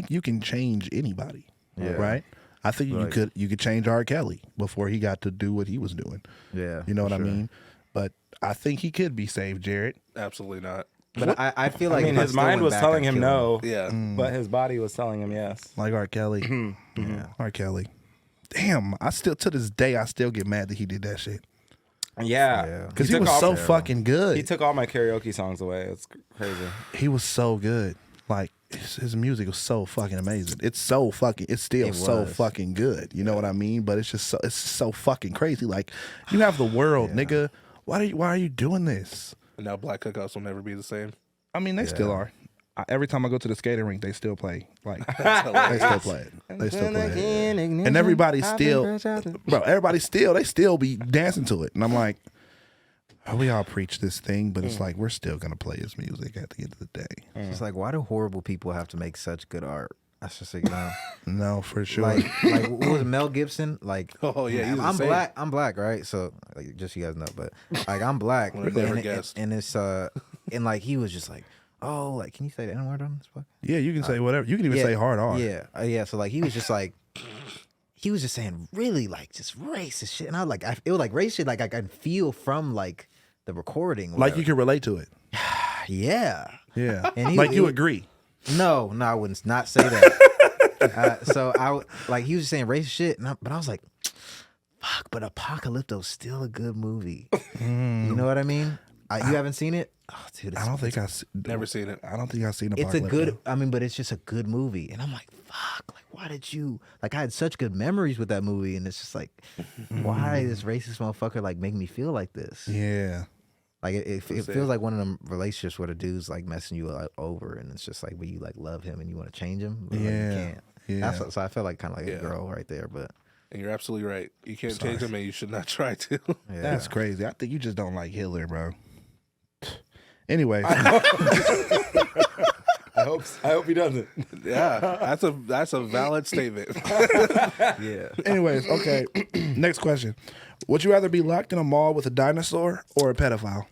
you can change anybody. Yeah. Right. I think you could change R. Kelly before he got to do what he was doing. Yeah. You know what I mean? But I think he could be saved, Jared. Absolutely not. But I feel like his mind was telling him no. Yeah. But his body was telling him yes. Like R. Kelly. Yeah. R. Kelly. Damn, to this day, I still get mad that he did that shit. Yeah. Because he was so fucking good. He took all my karaoke songs away. It's crazy. He was so good. Like, his music was so fucking amazing. It's still so fucking good. You know what I mean? But it's so fucking crazy. Like, you have the world, nigga. Why are you doing this? And now Black Cookouts will never be the same. I mean, they still are. Every time I go to the skating rink, they still play. Like, they still play it. They still play it. And everybody they still be dancing to it. And I'm like, we all preach this thing, but it's like, we're still going to play his music at the end of the day. It's like, why do horrible people have to make such good art? That's just like, no. No, for sure. Like what was Mel Gibson? Like, Oh yeah, he's I'm black. I'm black, right? So, like, just so you guys know, but like, I'm black, Never guessed. and it's and like he was just like, oh, like, can you say the N word on this podcast? Yeah, you can say whatever. You can even say hard R. Yeah, yeah. So like, he was just like, he was just saying really like just racist shit, and I was like, it was like racist shit. Like I can feel from like the recording, Like you can relate to it. yeah. Yeah. And like you agree. No, I wouldn't not say that. So he was just saying racist shit, but I was like, fuck. But Apocalypto's still a good movie. You know what I mean? You haven't seen it? Oh, dude, I don't think I've Never seen it. I don't think I've seen it's Apocalypto. a good. I mean, but it's just a good movie, and I'm like, fuck. Like, why did you? Like, I had such good memories with that movie, and it's just like, why this racist motherfucker like make me feel like this? Yeah. Like it feels like one of them relationships where the dude's like messing you over, and it's just like where you like love him and you want to change him, but like, you can't. Yeah. So I felt like kind of like a girl right there, but And you're absolutely right. You can't change him, and you should not try to. yeah. That's crazy. I think you just don't like Hitler, bro. Anyway. I hope he doesn't. Yeah, that's a valid statement. yeah. Anyways, okay. Next question. Would you rather be locked in a mall with a dinosaur or a pedophile?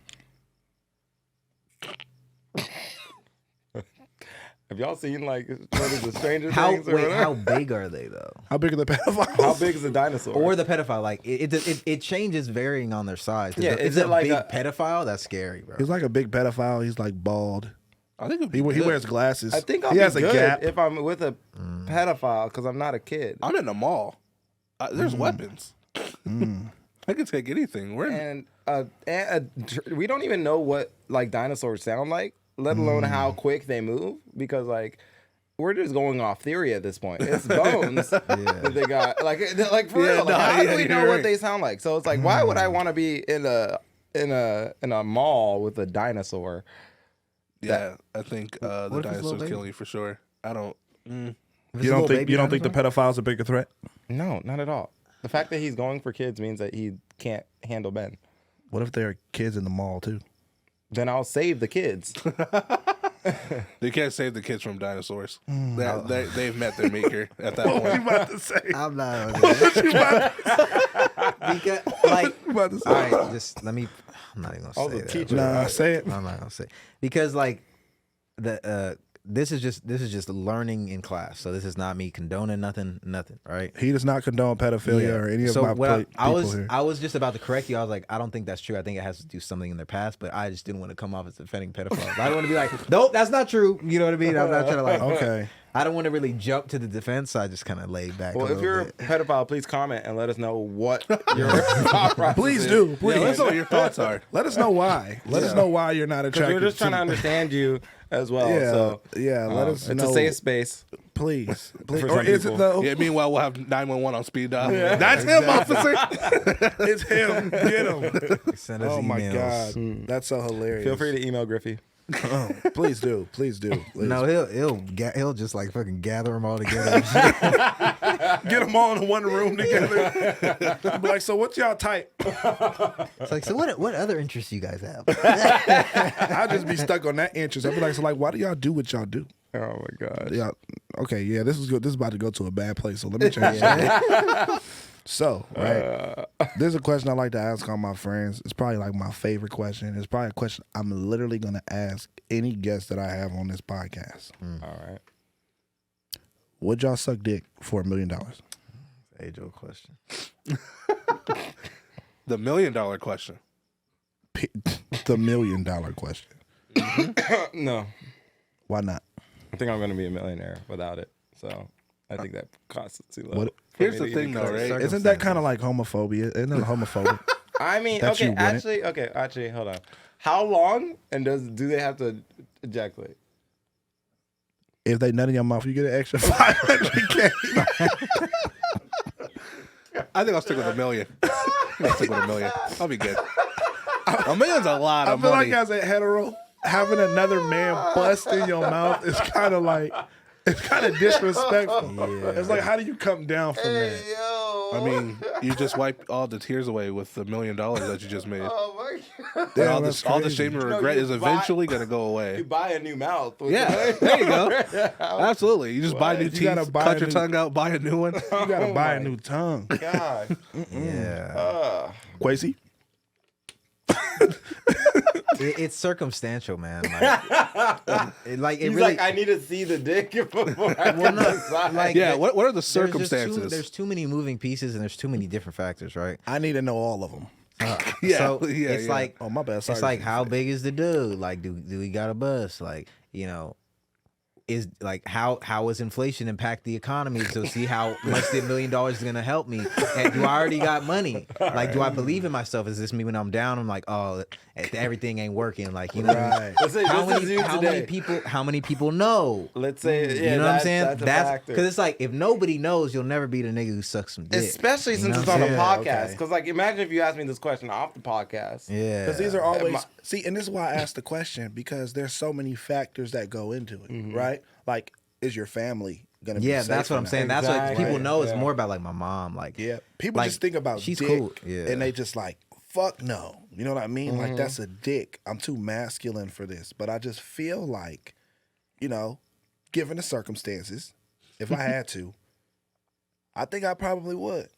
Have y'all seen like what is it, Stranger How Things? Or how big are they though? How big are the pedophiles? how big is a dinosaur? Or the pedophile? Like it changes varying on their size. Yeah, Is is it it like big a- pedophile? That's scary, bro. He's like a big pedophile. He's like bald. I think He wears glasses. I think I'll he be has a good gap. if I'm with a pedophile because I'm not a kid. I'm in the mall. There's weapons. I can take anything. We're in, And we don't even know what like dinosaurs sound like, let alone how quick they move. Because like we're just going off theory at this point. It's bones that they got. Like for real. Like, how do we know you're what right. they sound like? So it's like, why would I want to be in a mall with a dinosaur? yeah. I think the what if it's a little dinosaurs baby? kill you for sure. I don't. You don't think the pedophile's a bigger threat? No, not at all. The fact that he's going for kids means that he can't handle Ben. What if there are kids in the mall too? Then I'll save the kids. They can't save the kids from dinosaurs. They've met their maker at that What you point. about to say? I'm not. You about Because, like, you about to say? all right, just let me. I'm not even gonna I was say a that. teacher. Nah, say it. I'm not gonna say because like this is just learning in class. So this is not me condoning nothing, right? He does not condone pedophilia or any of my people here. I was just about to correct you. I was like, I don't think that's true. I think it has to do something in their past, but I just didn't want to come off as defending pedophiles. I don't want to be like, nope, that's not true. You know what I mean? I'm not trying to like. Okay. I don't want to really jump to the defense, so I just kind of laid back. Well, a if you're bit. a pedophile, please comment and let us know what your thought process Please is. do. Please. Yeah, let's know what your thoughts are. Let us know why. Let us know why you're not Because attracted. we're just trying to understand you as well. Yeah, so let us it's know. a safe space. Please. For Or some is it people. though? Yeah, meanwhile, we'll have 911 on speed dial. That's him, officer. It's him. Get him. Send us Oh my emails. God, that's so hilarious. Feel free to email Griffy. Oh, please do. Please do. Please. No, he'll just like fucking gather them all together. Get them all in one room together. Be like, so what's y'all type? It's like, so what other interests you guys have? I'll just be stuck on that interest. I'll be like, so like, why do y'all do what y'all do? Oh my god. Yeah. Okay. Yeah. This is good. This is about to go to a bad place. So let me change it. So, right. There's a question I like to ask all my friends. It's probably like my favorite question. It's probably a question I'm literally gonna ask any guest that I have on this podcast. All right. Would y'all suck dick for $1 million? Age-old question. The $1 million question. The $1 million question. No. Why not? I think I'm going to be a millionaire without it. So I think that cost is too low. What- Here's the thing, though, right? Isn't that kind of like homophobia? Isn't it homophobic? I mean, That you okay, wouldn't? actually, hold on. How long and do they have to ejaculate? If they nut in your mouth, you get an extra 500K. I think I'll stick with $1 million. I'll stick with $1 million. I'll be good. $1 million's a lot I of feel money. like as a hetero, having another man bust in your mouth is kind of like, it's kind of disrespectful. Yeah. It's like, how do you come down from that? I mean, you just wipe all the tears away with the $1 million that you just made. Oh my god! And all that's the crazy. shame and You know, regret you is buy- eventually going to go You away. buy a new mouth. with Yeah, the- there you go. Absolutely. You just buy new You teeth, gotta buy cut a your new- tongue out, buy a new one. You gotta Oh buy a my new tongue. God. Yeah. Kwechi? It's circumstantial, man. Like, it He's really. like, I need to see the dick before I Well, can no, decide. like- Yeah, what are the there's just circumstances? there's too many moving pieces and there's too many different factors, right? I need to know all of them. Yeah, So yeah, it's yeah. like Oh, my bad. Sorry it's like how big is the dude? Like, do we got a bus? Like, is like how is inflation impact the economy? So see how much the $1 million is gonna help me. And do I already got money? Like, do I believe in myself? Is this me when I'm down? I'm like, oh, everything ain't working. Like, you know, Right. Let's say how this is you many today. how many people know? Let's say, yeah, You know what I'm saying? That's a That's factor. because it's like if nobody knows, you'll never be the nigga who sucks some dick. Especially You since know it's what on I'm a saying? podcast. Okay. Because, like, imagine if you asked me this question off the podcast. Yeah, Because these are always my- see, and this is why I asked the question, because there's so many factors that go into it, right? Like, is your family gonna be safe that's what or I'm not? saying. That's what Exactly. people know. It's Yeah. more about like my mom. Like, Yeah, people like, just think about she's dick, cool. Yeah. and they just like, fuck no. You know what I mean? Like, that's a dick. I'm too masculine for this. But I just feel like, given the circumstances, if I had to, I think I probably would.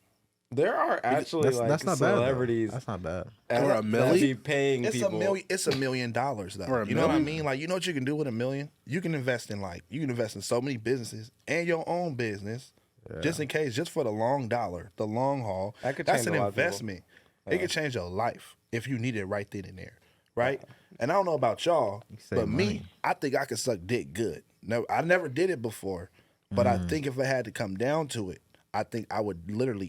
There are actually, like, that's not bad. celebrities Though. That's not bad. Or a that milli? be paying It's people. $1 million. It's $1 million though. Or a You know what I million? mean? Like, you know what you can do with $1 million? You can invest in so many businesses and your own business, just in case, just for the long dollar, the long haul. That could That's change an a lot of people. investment. It could change your life if you need it right then and there, right? And I don't know about y'all, save but me, money. I think I could suck dick good. No, I never did it before, but I think if it had to come down to it, I think I would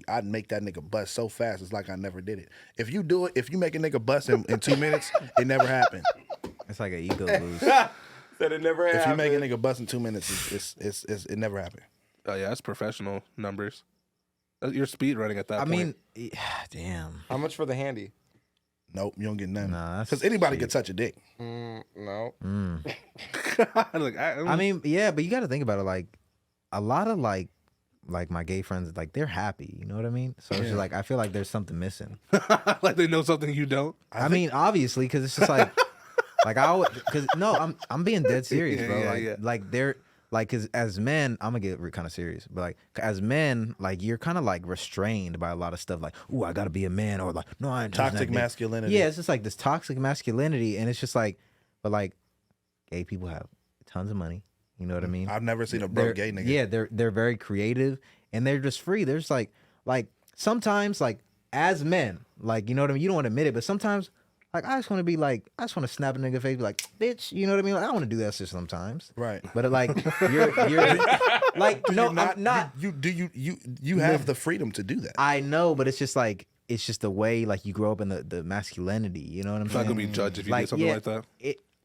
I'd make that nigga bust so fast. It's like I never did it. If you do it, if you make a nigga bust in 2 minutes, it never happened. It's like an ego boost. That it never If you happened. make a nigga bust in 2 minutes, it never happened. Oh yeah, that's professional numbers. You're speed running at that I point. mean, damn. How much for the handy? Nope, you don't get nothing. Nah, that's Because anybody cheap. can touch a dick. No. Like, I mean, yeah, but you got to think about it. Like, a lot of like my gay friends, like they're happy. You know what I mean? So it's just like I feel like there's something missing. like they know something you don't. I mean, obviously, because it's just like, because no, I'm being dead serious, Yeah, bro. yeah, like, yeah. like they're like, because as men, I'm gonna get kind of serious, but like as men, like you're kind of like restrained by a lot of stuff. Like, ooh, I gotta be a man, or like, no, I ain't touching Toxic that dick. masculinity. Yeah, it's just like this toxic masculinity, and it's just like, but like, gay people have tons of money. You know what I mean? I've never seen a They're- broke gay nigga. Yeah, they're very creative and they're just free. There's like sometimes like as men, like, you know what I mean? You don't want to admit it, but sometimes like I just want to snap a nigga face, be like, bitch, you know what I mean? Like, I want to do that shit sometimes. Right. But like you're like no, I'm not. You have the freedom to do that. I know, but it's just the way like you grow up in the masculinity. You know what I'm It's not saying? gonna be judged if you Like, do something yeah, like that.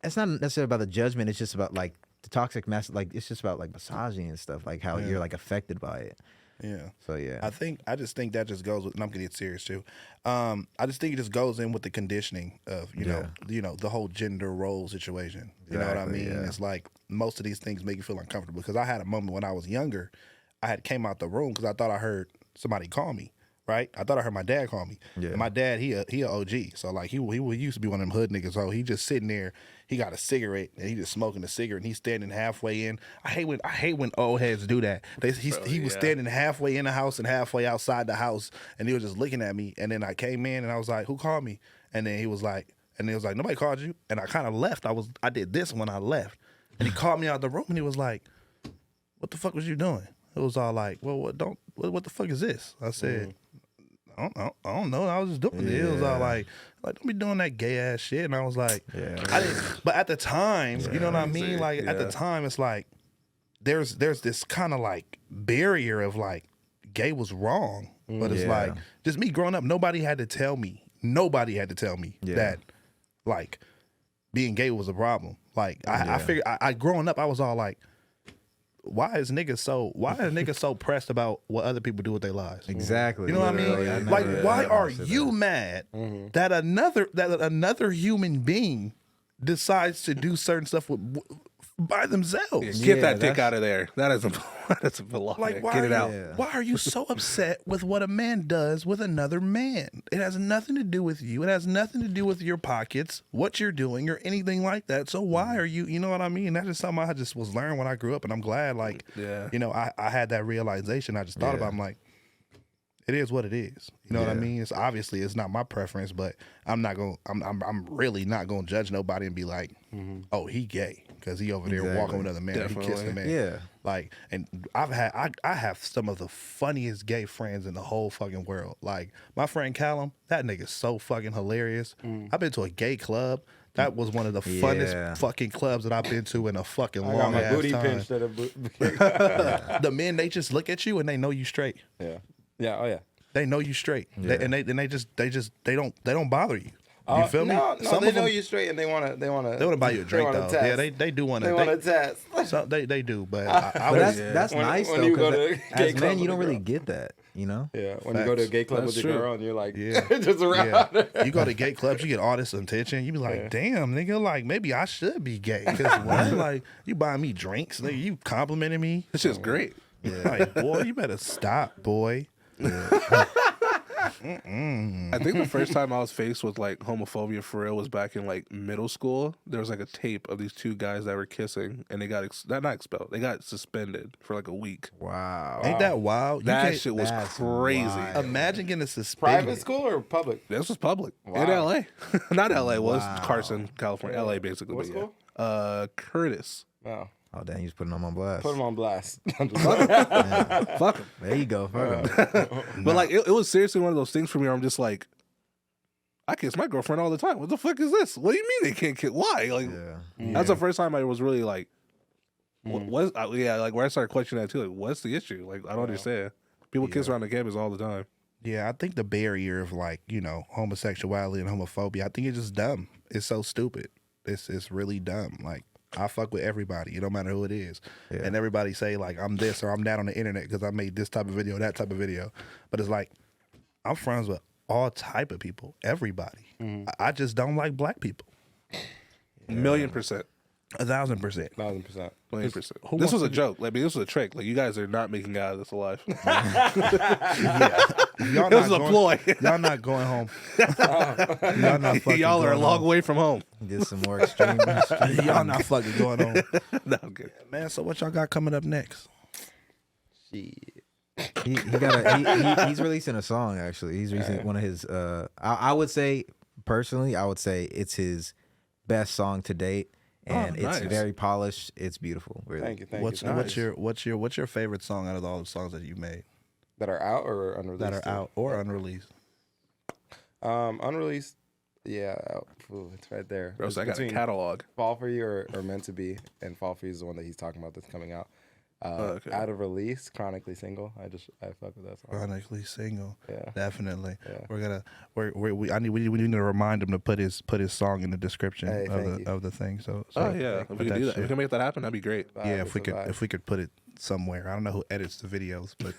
It's not necessarily about the judgment. It's just about like the toxic like it's just about like misogyny and stuff, like how you're like affected by it. Yeah. So yeah, I just think that just goes with, and I'm gonna get serious too. I just think it just goes in with the conditioning of, you know, the whole gender role situation. You know what I Exactly, mean? yeah. It's like most of these things make you feel uncomfortable, because I had a moment when I was younger, I had came out the room because I thought I heard somebody call me. right? I thought I heard my dad call me. Yeah. And my dad, he a OG. So like he used to be one of them hood niggas. So he just sitting there, he got a cigarette and he just smoking a cigarette and he's standing halfway in. I hate when old heads do that. He was standing halfway in the house and halfway outside the house and he was just looking at me. And then I came in and I was like, who called me? And then he was like, nobody called you. And I kind of left. I did this when I left. And he called me out the room and he was like, what the fuck was you doing? It was all like, well, what the fuck is this? I said, I don't know. I was just doing it. It was all like, don't be doing that gay ass shit. And I was like, but at the time, you know what I mean? Like at the time, it's like, there's this kind of like barrier of like, gay was wrong. But it's like, just me growing up, nobody had to tell me that like being gay was a problem. Like I figured, I growing up, I was all like, why is niggas so pressed about what other people do with their lives? Exactly. You know what I mean? Like, why are you mad that another human being decides to do certain stuff by themselves? Get that dick out of there. That's a belong. Like, get it out. Why are you so upset with what a man does with another man? It has nothing to do with you. It has nothing to do with your pockets, what you're doing, or anything like that. So why are you know what I mean? That's just something I just was learning when I grew up, and I'm glad, like, you know, I had that realization. I just thought about it. I'm like, it is what it is. You know what I mean? It's obviously it's not my preference, but I'm really not gonna judge nobody and be like, oh, he gay because he over there walking with another man, he kissing a man. Yeah. Like, and I have some of the funniest gay friends in the whole fucking world. Like my friend Callum, that nigga's so fucking hilarious. I've been to a gay club. That was one of the funnest fucking clubs that I've been to in a fucking long ass time. The men, they just look at you and they know you straight. Yeah, oh yeah. They know you straight, they don't bother you. You feel me? No, they know you straight, and they wanna buy you a drink though. Yeah, they do want to. They want to test. So they do, but that's nice though. You go to as men, you don't really get that, you know. Yeah, when you go to a gay club with your girl, and you're like, just around. You go to gay clubs, you get all this attention. You be like, damn, nigga, like maybe I should be gay because like you buying me drinks, nigga, you complimenting me. It's just great. Like, boy, you better stop, boy. I think the first time I was faced with like homophobia for real was back in like middle school. There was like a tape of these two guys that were kissing, and they got not expelled. They got suspended for like a week. Wow, ain't that wild? That shit was crazy. Wild. Imagine getting suspended. Private school or public? This was public in L.A. Not L.A. Well, it's Carson, California. L.A. basically. What school? Curtis. Wow. Oh, damn, you was putting them on blast. Put them on blast. Fuck them. There you go. Fuck them. But like, it was seriously one of those things for me where I'm just like, I kiss my girlfriend all the time. What the fuck is this? What do you mean they can't kiss? Why? Like, that's the first time I was really like, like where I started questioning that too. Like, what's the issue? Like, I don't understand. People kiss around the campus all the time. Yeah, I think the barrier of like, you know, homosexuality and homophobia, I think it's just dumb. It's so stupid. It's really dumb. Like, I fuck with everybody. It don't matter who it is. Yeah. And everybody say like, I'm this or I'm that on the internet because I made this type of video, that type of video. But it's like, I'm friends with all type of people, everybody. I just don't like black people. 1,000,000%. 1,000%. 1,000%. 1,000,000%. This was a joke. Like, I mean, this was a trick. Like, you guys are not making it out of this alive. Y'all it was a ploy. Y'all not going home. Y'all not fucking Y'all are a long home. way from home. Get some more extreme. Y'all not fucking going home. No, I'm good. Man, so what y'all got coming up next? Shit. He's releasing a song actually. He's releasing one of his I would say personally, I would say it's his best song to date. And it's very polished. It's beautiful. Really. Thank you. What's your favorite song out of all the songs that you made? That are out or unreleased? That are out or unreleased. Unreleased. Yeah, it's right there. Bro, so I got a catalog. Fall For You or Meant to Be, and Fall For You is the one that he's talking about that's coming out. Out of release, Chronically Single. I fuck with that song. Chronically Single. Yeah, definitely. Yeah. We need to remind him to put his song in the description of the thing. So if we could do that, if we can make that happen, that'd be great. Yeah, if we could put it somewhere. I don't know who edits the videos, but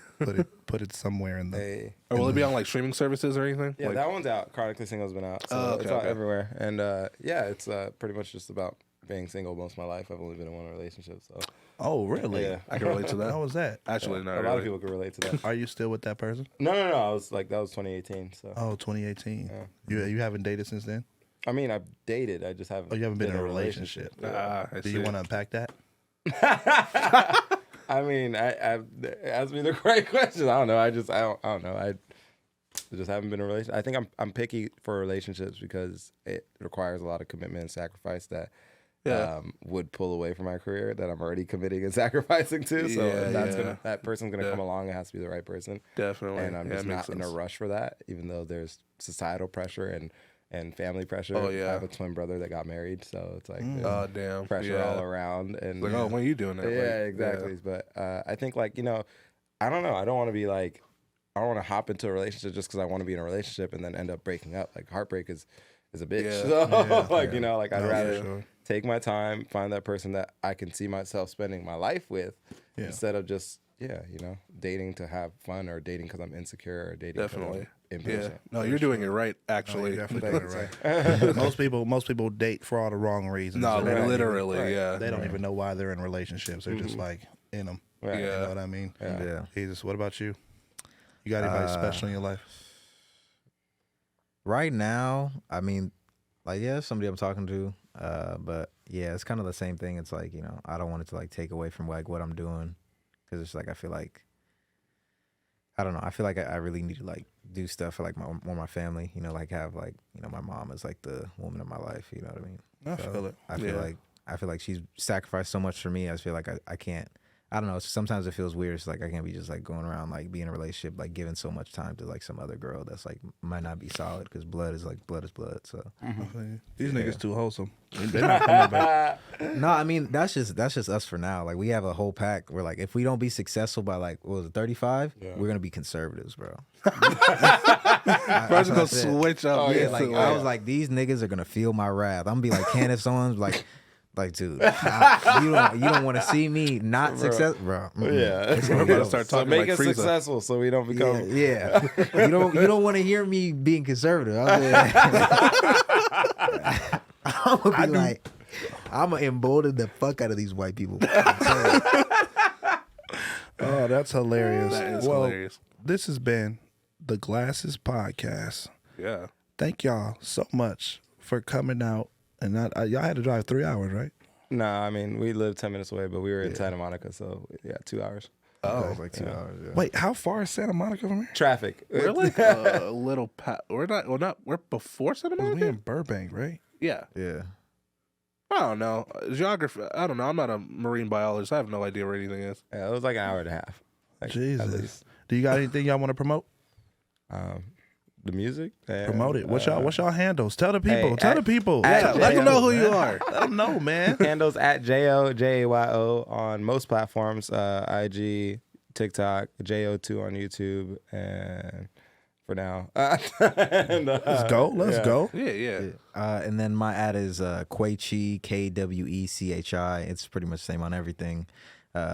put it somewhere in the. Or will it be on like streaming services or anything? Yeah, that one's out. Chronically Single's been out, so it's out everywhere. And it's pretty much just about being single most of my life. I've only been in one relationship, so. Oh, really? Yeah. I can relate to that. How was that? Actually, not A lot really. of people can relate to that. Are you still with that person? No. I was like, that was 2018. So. Oh, 2018. Yeah. You haven't dated since then? I mean, I've dated. I just haven't. Oh, you haven't been in a relationship. I Do you want to unpack that? I mean, I asked me the right question. I don't know. I don't know. I just haven't been in a relationship. I think I'm picky for relationships because it requires a lot of commitment and sacrifice that would pull away from my career that I'm already committing and sacrificing to. So if that person's gonna come along, it has to be the right person. Definitely. And I'm just not in a rush for that, even though there's societal pressure and family pressure. Oh, yeah. I have a twin brother that got married, so it's like Oh, damn. pressure all around. And Like, oh, when are you doing that? yeah, Like, exactly. But I think, like, I don't know. I don't want to be like, I don't want to hop into a relationship just because I want to be in a relationship and then end up breaking up. Like, heartbreak is a bitch. Yeah. So, like, I'd No, rather for sure. take my time, find that person that I can see myself spending my life with instead of just, dating to have fun or dating because I'm insecure or dating Definitely. because I'm impatient. Yeah. No, you're doing it right, Oh, actually. you're definitely doing it right. most people date for all the wrong reasons. No, They don't literally, even- yeah. They don't even know why they're in relationships. They're just like in them. Right. You Yeah. know what I mean? Yeah. Jesus, what about you? You got anybody special in your life? Right now, I mean, like, yeah, somebody I'm talking to, but yeah, it's kind of the same thing. It's like, I don't want it to like take away from like what I'm doing, because it's like I feel like, I don't know, I feel like I really need to like do stuff for like my family, like have like, my mom is like the woman of my life, you know what I mean? I feel it. I feel like she's sacrificed so much for me. I feel like I can't. I don't know. Sometimes it feels weird. It's like I can't be just like going around like being in a relationship, like giving so much time to like some other girl that's like might not be solid, because blood is blood. So These niggas too wholesome. They're not coming back. no, I mean that's just us for now. Like we have a whole pack. We're like, if we don't be successful by like 35, we're gonna be conservatives, bro. First, gonna switch up. I was like, these niggas are gonna feel my wrath. I'm gonna be like Candace Owens, like, dude, you don't want to see me not successful, bro. Yeah. We're about to start So talking make like us Frieza. successful so we don't become. Yeah. You don't want to hear me being conservative. I'm gonna be like, I'm gonna embolden the fuck out of these white people. Oh, that's hilarious. That is hilarious. This has been the Glasses Podcast. Yeah. Thank y'all so much for coming out. And y'all had to drive 3 hours, right? Nah, I mean, we live 10 minutes away, but we were in Santa Monica, so 2 hours. Oh, like 2 hours. Yeah. Wait, how far is Santa Monica from here? Traffic. We're like a little we're not we're before Santa We Monica? in Burbank, right? Yeah. Yeah. I don't know. Geography, I don't know. I'm not a marine biologist. I have no idea where anything is. Yeah, it was like an hour and a half. Like, at Jesus. least. Do you got anything y'all want to promote? The music. And, Promote it. What's y'all handles? Tell the people. Hey, Tell the people. at Let them know who man. you are. Let them know, man. Handles at Jayo, Jayo, on most platforms, IG, TikTok, Jayo2 on YouTube, and for now. Let's go. Let's go. Yeah. And then my ad is Kwechi, Kwechi. It's pretty much the same on everything.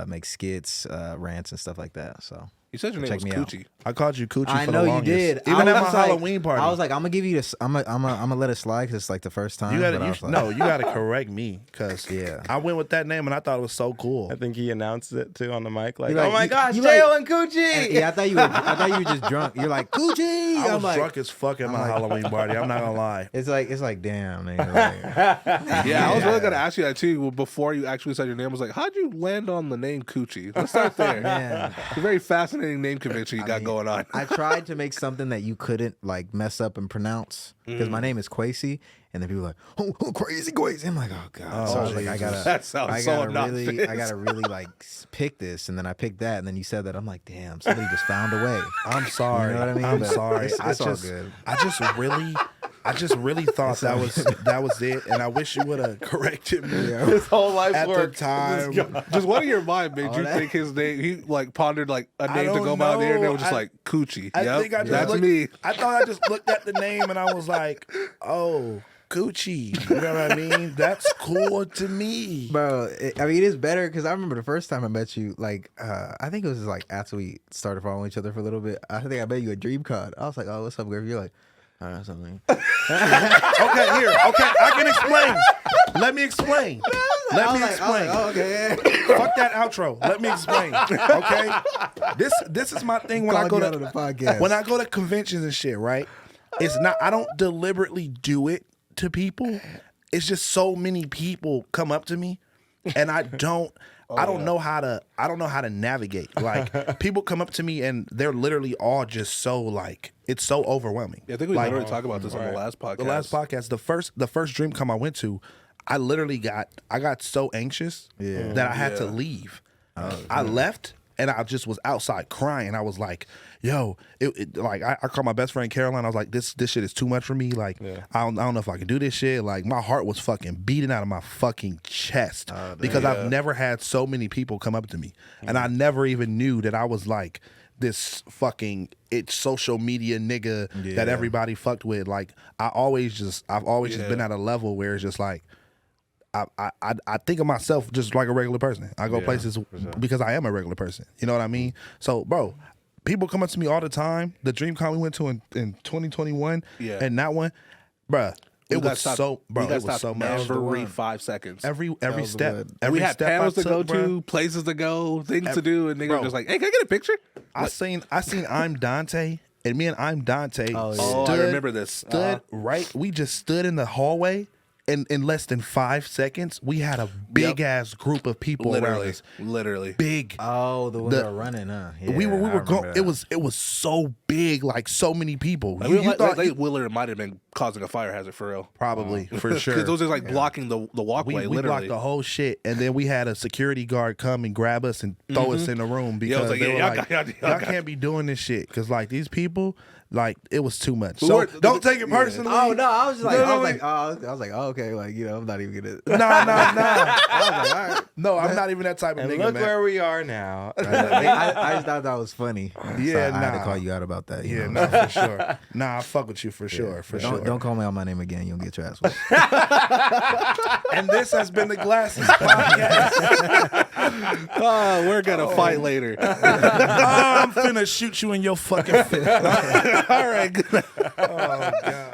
Make skits, rants, and stuff like that. So You said your name was Check me out. Coochie. I called you Coochie I for know the you longest. did. Even I at my was like- Halloween party. I was like, I'm gonna give you this. I'm gonna let it slide because it's like the first time. you but I was gotta, like, no, you gotta correct me because Yeah. I went with that name and I thought it was so cool. I think he announced it too on the mic, like, You like- "Oh my you- gosh, you Jayo like- and Kwechi!" Yeah, I thought you were just drunk. You're like Coochie. I I'm was like, drunk as fuck at my Halloween party. I'm not gonna lie. It's like damn, nigga. Like, Yeah, I was really gonna ask you that too before you actually said your name. I was like, how'd you land on the name Coochie? Let's start there. man. It's a very fascinating name convention you got going on. I tried to make something that you couldn't like mess up and pronounce because my name is Kwechi, and then people are like, oh, crazy Kwechi. I'm like, oh god. So I was like, I gotta, That sounds I so gotta not really, fit. I gotta really like pick this, and then I picked that, and then you said that. I'm like, damn, somebody just found a way. I'm sorry. You know what I mean? I'm But sorry. it's all good. I just really thought that was it, and I wish you would have corrected me His whole life's at the work. time. Just what in your mind made you that- think his name? He like pondered like a I name to don't go out there, and they know. were just like Coochie. I Yep, think I just that's looked, me. I thought I just looked at the name and I was like, oh, Coochie. You know what I mean? That's cool to me. Bro, it is better because I remember the first time I met you, like, I think it was like after we started following each other for a little bit. I think I met you at DreamCon. I was like, oh, what's up, Griffy? You're like, Something. Okay, here. Okay, I can explain. Let me explain. Let me explain. Okay. Fuck that outro. Let me explain. Okay. This is my thing when I go to the podcast. when I go to conventions and shit. Right. It's not. I don't deliberately do it to people. It's just so many people come up to me, and I don't. I don't know how to navigate. Like people come up to me and they're literally all just so like it's so overwhelming. Yeah, I think we literally talked about this on the last podcast. The last podcast, the first DreamCon I went to, I literally got so anxious that I had to leave. I left and I just was outside crying. I was like, yo, like I called my best friend Caroline. I was like, this shit is too much for me. Like, I don't know if I can do this shit. Like, my heart was fucking beating out of my fucking chest because I've never had so many people come up to me, and I never even knew that I was like this fucking social media nigga that everybody fucked with. Like, I've always just been at a level where it's just like. I think of myself just like a regular person. I go places because I am a regular person. You know what I mean? So, bro, people come up to me all the time. The DreamCon we went to in 2021 and that one, bruh, it was so much. Every 5 seconds. Every step. We had panels to go to, places to go, things to do, and niggas were just like, hey, can I get a picture? I seen I'm Dante, and me and I'm Dante I remember this. We just stood in the hallway. In less than 5 seconds, we had a big ass group of people around us. Literally big. Oh, the ones that are running, huh? Yeah, we were going. It was so big, like so many people. Like, you thought Willard might have been causing a fire hazard for real. Probably for sure. Because those are like blocking the walkway. We blocked the whole shit, and then we had a security guard come and grab us and throw us in the room because they were like, y'all can't be doing this shit because like these people. Like it was too much. So don't take it personally. Oh no, I was just like, I was like, oh, okay, like I'm not even gonna. No. I was like, all right. No, I'm not even that type of nigga. Look man. where we are now. I just thought that was funny. Yeah, so I had to call you out about that. Yeah, no, for sure. Nah, I fuck with you for sure. Don't call me out my name again. You'll get your ass whipped. And this has been the Glasses Podcast. We're gonna fight later. I'm finna shoot you in your fucking face. All right. Oh God.